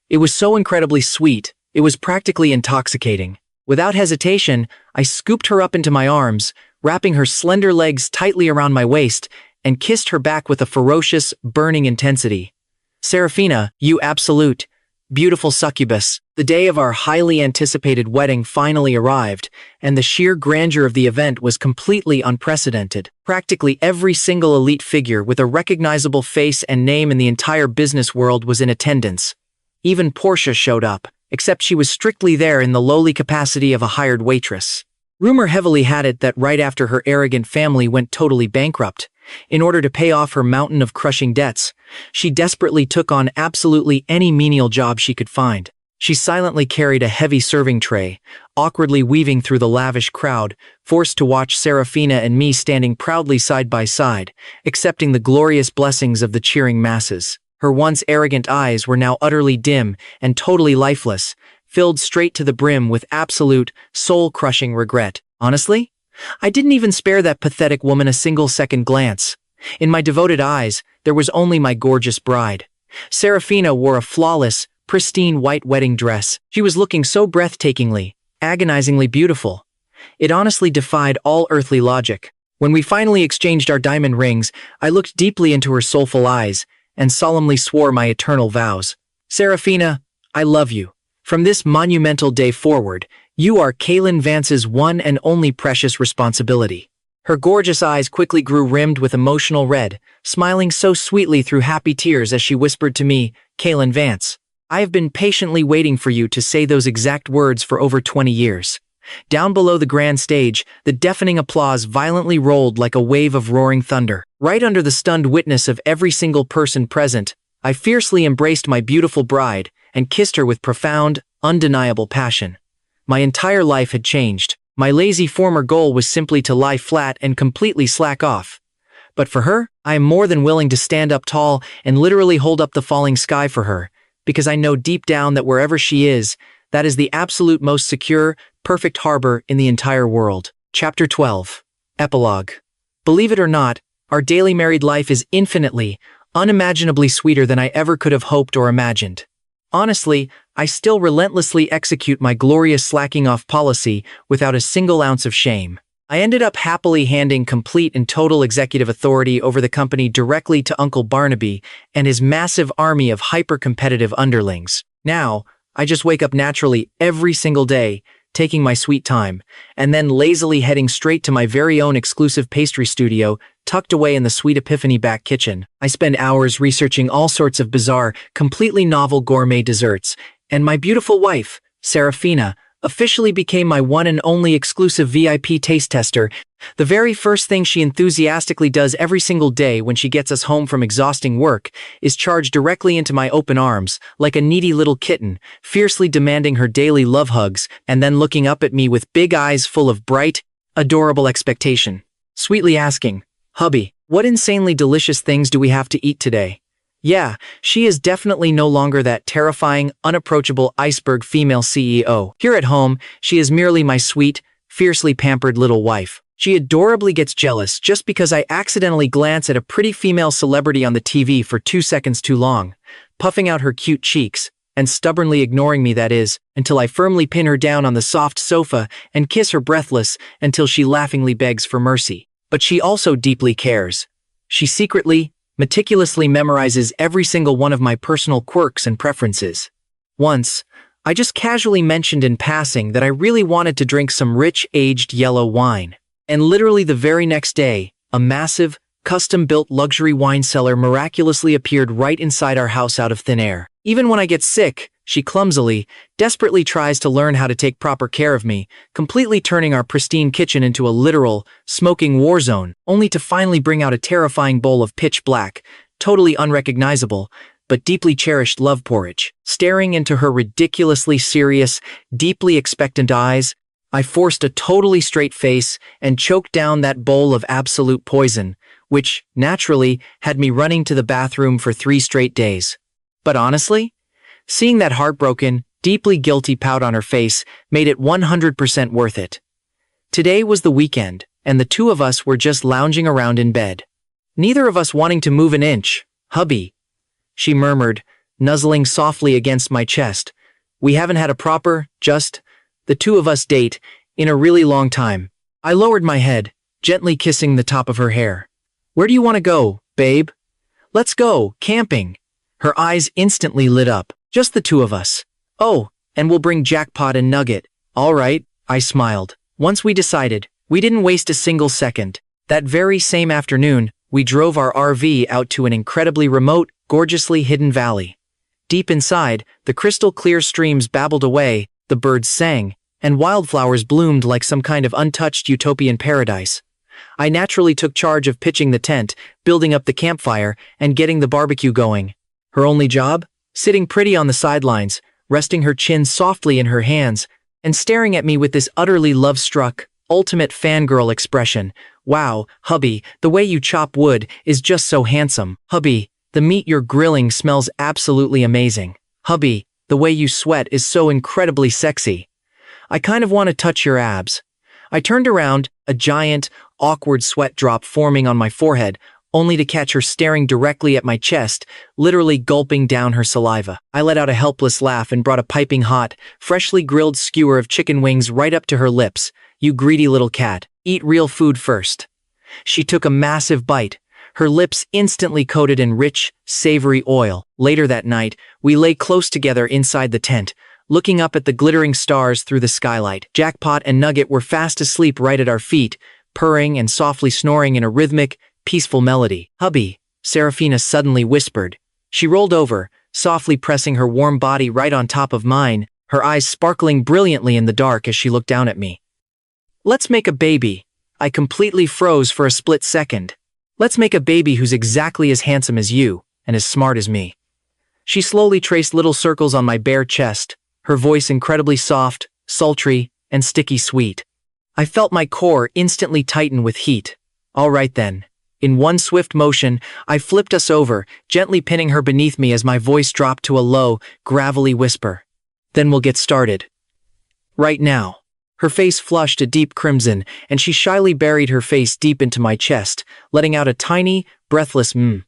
It was so incredibly sweet, it was practically intoxicating. Without hesitation, I scooped her up into my arms, wrapping her slender legs tightly around my waist, and kissed her back with a ferocious, burning intensity. Seraphina, you absolute, beautiful succubus. The day of our highly anticipated wedding finally arrived, and the sheer grandeur of the event was completely unprecedented. Practically every single elite figure with a recognizable face and name in the entire business world was in attendance. Even Portia showed up, except she was strictly there in the lowly capacity of a hired waitress. Rumor heavily had it that right after her arrogant family went totally bankrupt, in order to pay off her mountain of crushing debts, she desperately took on absolutely any menial job she could find. She silently carried a heavy serving tray, awkwardly weaving through the lavish crowd, forced to watch Seraphina and me standing proudly side by side, accepting the glorious blessings of the cheering masses. Her once arrogant eyes were now utterly dim and totally lifeless, filled straight to the brim with absolute, soul-crushing regret. Honestly, I didn't even spare that pathetic woman a single second glance. In my devoted eyes, there was only my gorgeous bride. Seraphina wore a flawless, pristine white wedding dress. She was looking so breathtakingly, agonizingly beautiful. It honestly defied all earthly logic. When we finally exchanged our diamond rings, I looked deeply into her soulful eyes and solemnly swore my eternal vows. Seraphina, I love you. From this monumental day forward, you are Caelan Vance's one and only precious responsibility. Her gorgeous eyes quickly grew rimmed with emotional red, smiling so sweetly through happy tears as she whispered to me, Caelan Vance, I have been patiently waiting for you to say those exact words for over 20 years. Down below the grand stage, the deafening applause violently rolled like a wave of roaring thunder. Right under the stunned witness of every single person present, I fiercely embraced my beautiful bride and kissed her with profound, undeniable passion. My entire life had changed. My lazy former goal was simply to lie flat and completely slack off. But for her, I am more than willing to stand up tall and literally hold up the falling sky for her, because I know deep down that wherever she is, that is the absolute most secure, perfect harbor in the entire world. Chapter 12. Epilogue. Believe it or not, our daily married life is infinitely, unimaginably sweeter than I ever could have hoped or imagined. Honestly, I still relentlessly execute my glorious slacking off policy without a single ounce of shame. I ended up happily handing complete and total executive authority over the company directly to Uncle Barnaby and his massive army of hyper-competitive underlings. Now, I just wake up naturally every single day, taking my sweet time, and then lazily heading straight to my very own exclusive pastry studio, tucked away in the Sweet Epiphany back kitchen. I spend hours researching all sorts of bizarre, completely novel gourmet desserts, and my beautiful wife, Seraphina, officially became my one and only exclusive VIP taste tester. The very first thing she enthusiastically does every single day when she gets us home from exhausting work is charge directly into my open arms, like a needy little kitten, fiercely demanding her daily love hugs, and then looking up at me with big eyes full of bright, adorable expectation, sweetly asking, "Hubby, what insanely delicious things do we have to eat today?" Yeah, she is definitely no longer that terrifying, unapproachable iceberg female CEO. Here at home, she is merely my sweet, fiercely pampered little wife. She adorably gets jealous just because I accidentally glance at a pretty female celebrity on the TV for 2 seconds too long, puffing out her cute cheeks, and stubbornly ignoring me, that is, until I firmly pin her down on the soft sofa and kiss her breathless until she laughingly begs for mercy. But she also deeply cares. She secretly, meticulously memorizes every single one of my personal quirks and preferences. Once, I just casually mentioned in passing that I really wanted to drink some rich, aged yellow wine. And literally the very next day, a massive, custom-built luxury wine cellar miraculously appeared right inside our house out of thin air. Even when I get sick, she clumsily, desperately tries to learn how to take proper care of me, completely turning our pristine kitchen into a literal, smoking war zone, only to finally bring out a terrifying bowl of pitch black, totally unrecognizable, but deeply cherished love porridge. Staring into her ridiculously serious, deeply expectant eyes, I forced a totally straight face and choked down that bowl of absolute poison, which, naturally, had me running to the bathroom for 3 straight days. But honestly, seeing that heartbroken, deeply guilty pout on her face made it 100% worth it. Today was the weekend, and the two of us were just lounging around in bed. Neither of us wanting to move an inch. "Hubby," she murmured, nuzzling softly against my chest. "We haven't had a proper, just, the two of us date in a really long time." I lowered my head, gently kissing the top of her hair. "Where do you want to go, babe?" "Let's go, camping." Her eyes instantly lit up. "Just the two of us." "Oh, and we'll bring Jackpot and Nugget." "All right," I smiled. Once we decided, we didn't waste a single second. That very same afternoon, we drove our RV out to an incredibly remote, gorgeously hidden valley. Deep inside, the crystal-clear streams babbled away, the birds sang, and wildflowers bloomed like some kind of untouched utopian paradise. I naturally took charge of pitching the tent, building up the campfire, and getting the barbecue going. Her only job? Sitting pretty on the sidelines, resting her chin softly in her hands, and staring at me with this utterly love-struck, ultimate fangirl expression. "Wow, hubby, the way you chop wood is just so handsome. Hubby, the meat you're grilling smells absolutely amazing. Hubby, the way you sweat is so incredibly sexy. I kind of want to touch your abs." I turned around, a giant, awkward sweat drop forming on my forehead, only to catch her staring directly at my chest, literally gulping down her saliva. I let out a helpless laugh and brought a piping hot, freshly grilled skewer of chicken wings right up to her lips. "You greedy little cat, eat real food first." She took a massive bite, her lips instantly coated in rich, savory oil. Later that night, we lay close together inside the tent, looking up at the glittering stars through the skylight. Jackpot and Nugget were fast asleep right at our feet, purring and softly snoring in a rhythmic, peaceful melody. "Hubby," Seraphina suddenly whispered. She rolled over, softly pressing her warm body right on top of mine, her eyes sparkling brilliantly in the dark as she looked down at me. "Let's make a baby." I completely froze for a split second. "Let's make a baby who's exactly as handsome as you, and as smart as me." She slowly traced little circles on my bare chest, her voice incredibly soft, sultry, and sticky sweet. I felt my core instantly tighten with heat. "All right then." In one swift motion, I flipped us over, gently pinning her beneath me as my voice dropped to a low, gravelly whisper. "Then we'll get started. Right now." Her face flushed a deep crimson, and she shyly buried her face deep into my chest, letting out a tiny, breathless "mmm."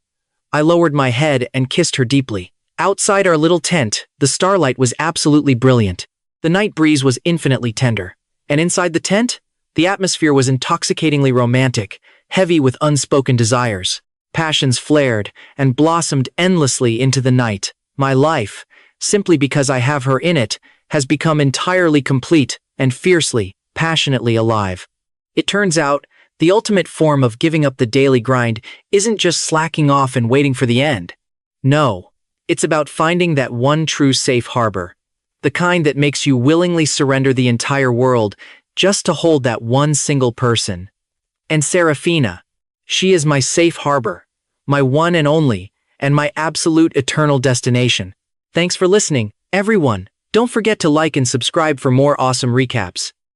I lowered my head and kissed her deeply. Outside our little tent, the starlight was absolutely brilliant. The night breeze was infinitely tender. And inside the tent, the atmosphere was intoxicatingly romantic, heavy with unspoken desires. Passions flared and blossomed endlessly into the night. My life, simply because I have her in it, has become entirely complete and fiercely, passionately alive. It turns out, the ultimate form of giving up the daily grind isn't just slacking off and waiting for the end. No, it's about finding that one true safe harbor. The kind that makes you willingly surrender the entire world just to hold that one single person. And Seraphina, she is my safe harbor, my one and only, and my absolute eternal destination. Thanks for listening, everyone. Don't forget to like and subscribe for more awesome recaps.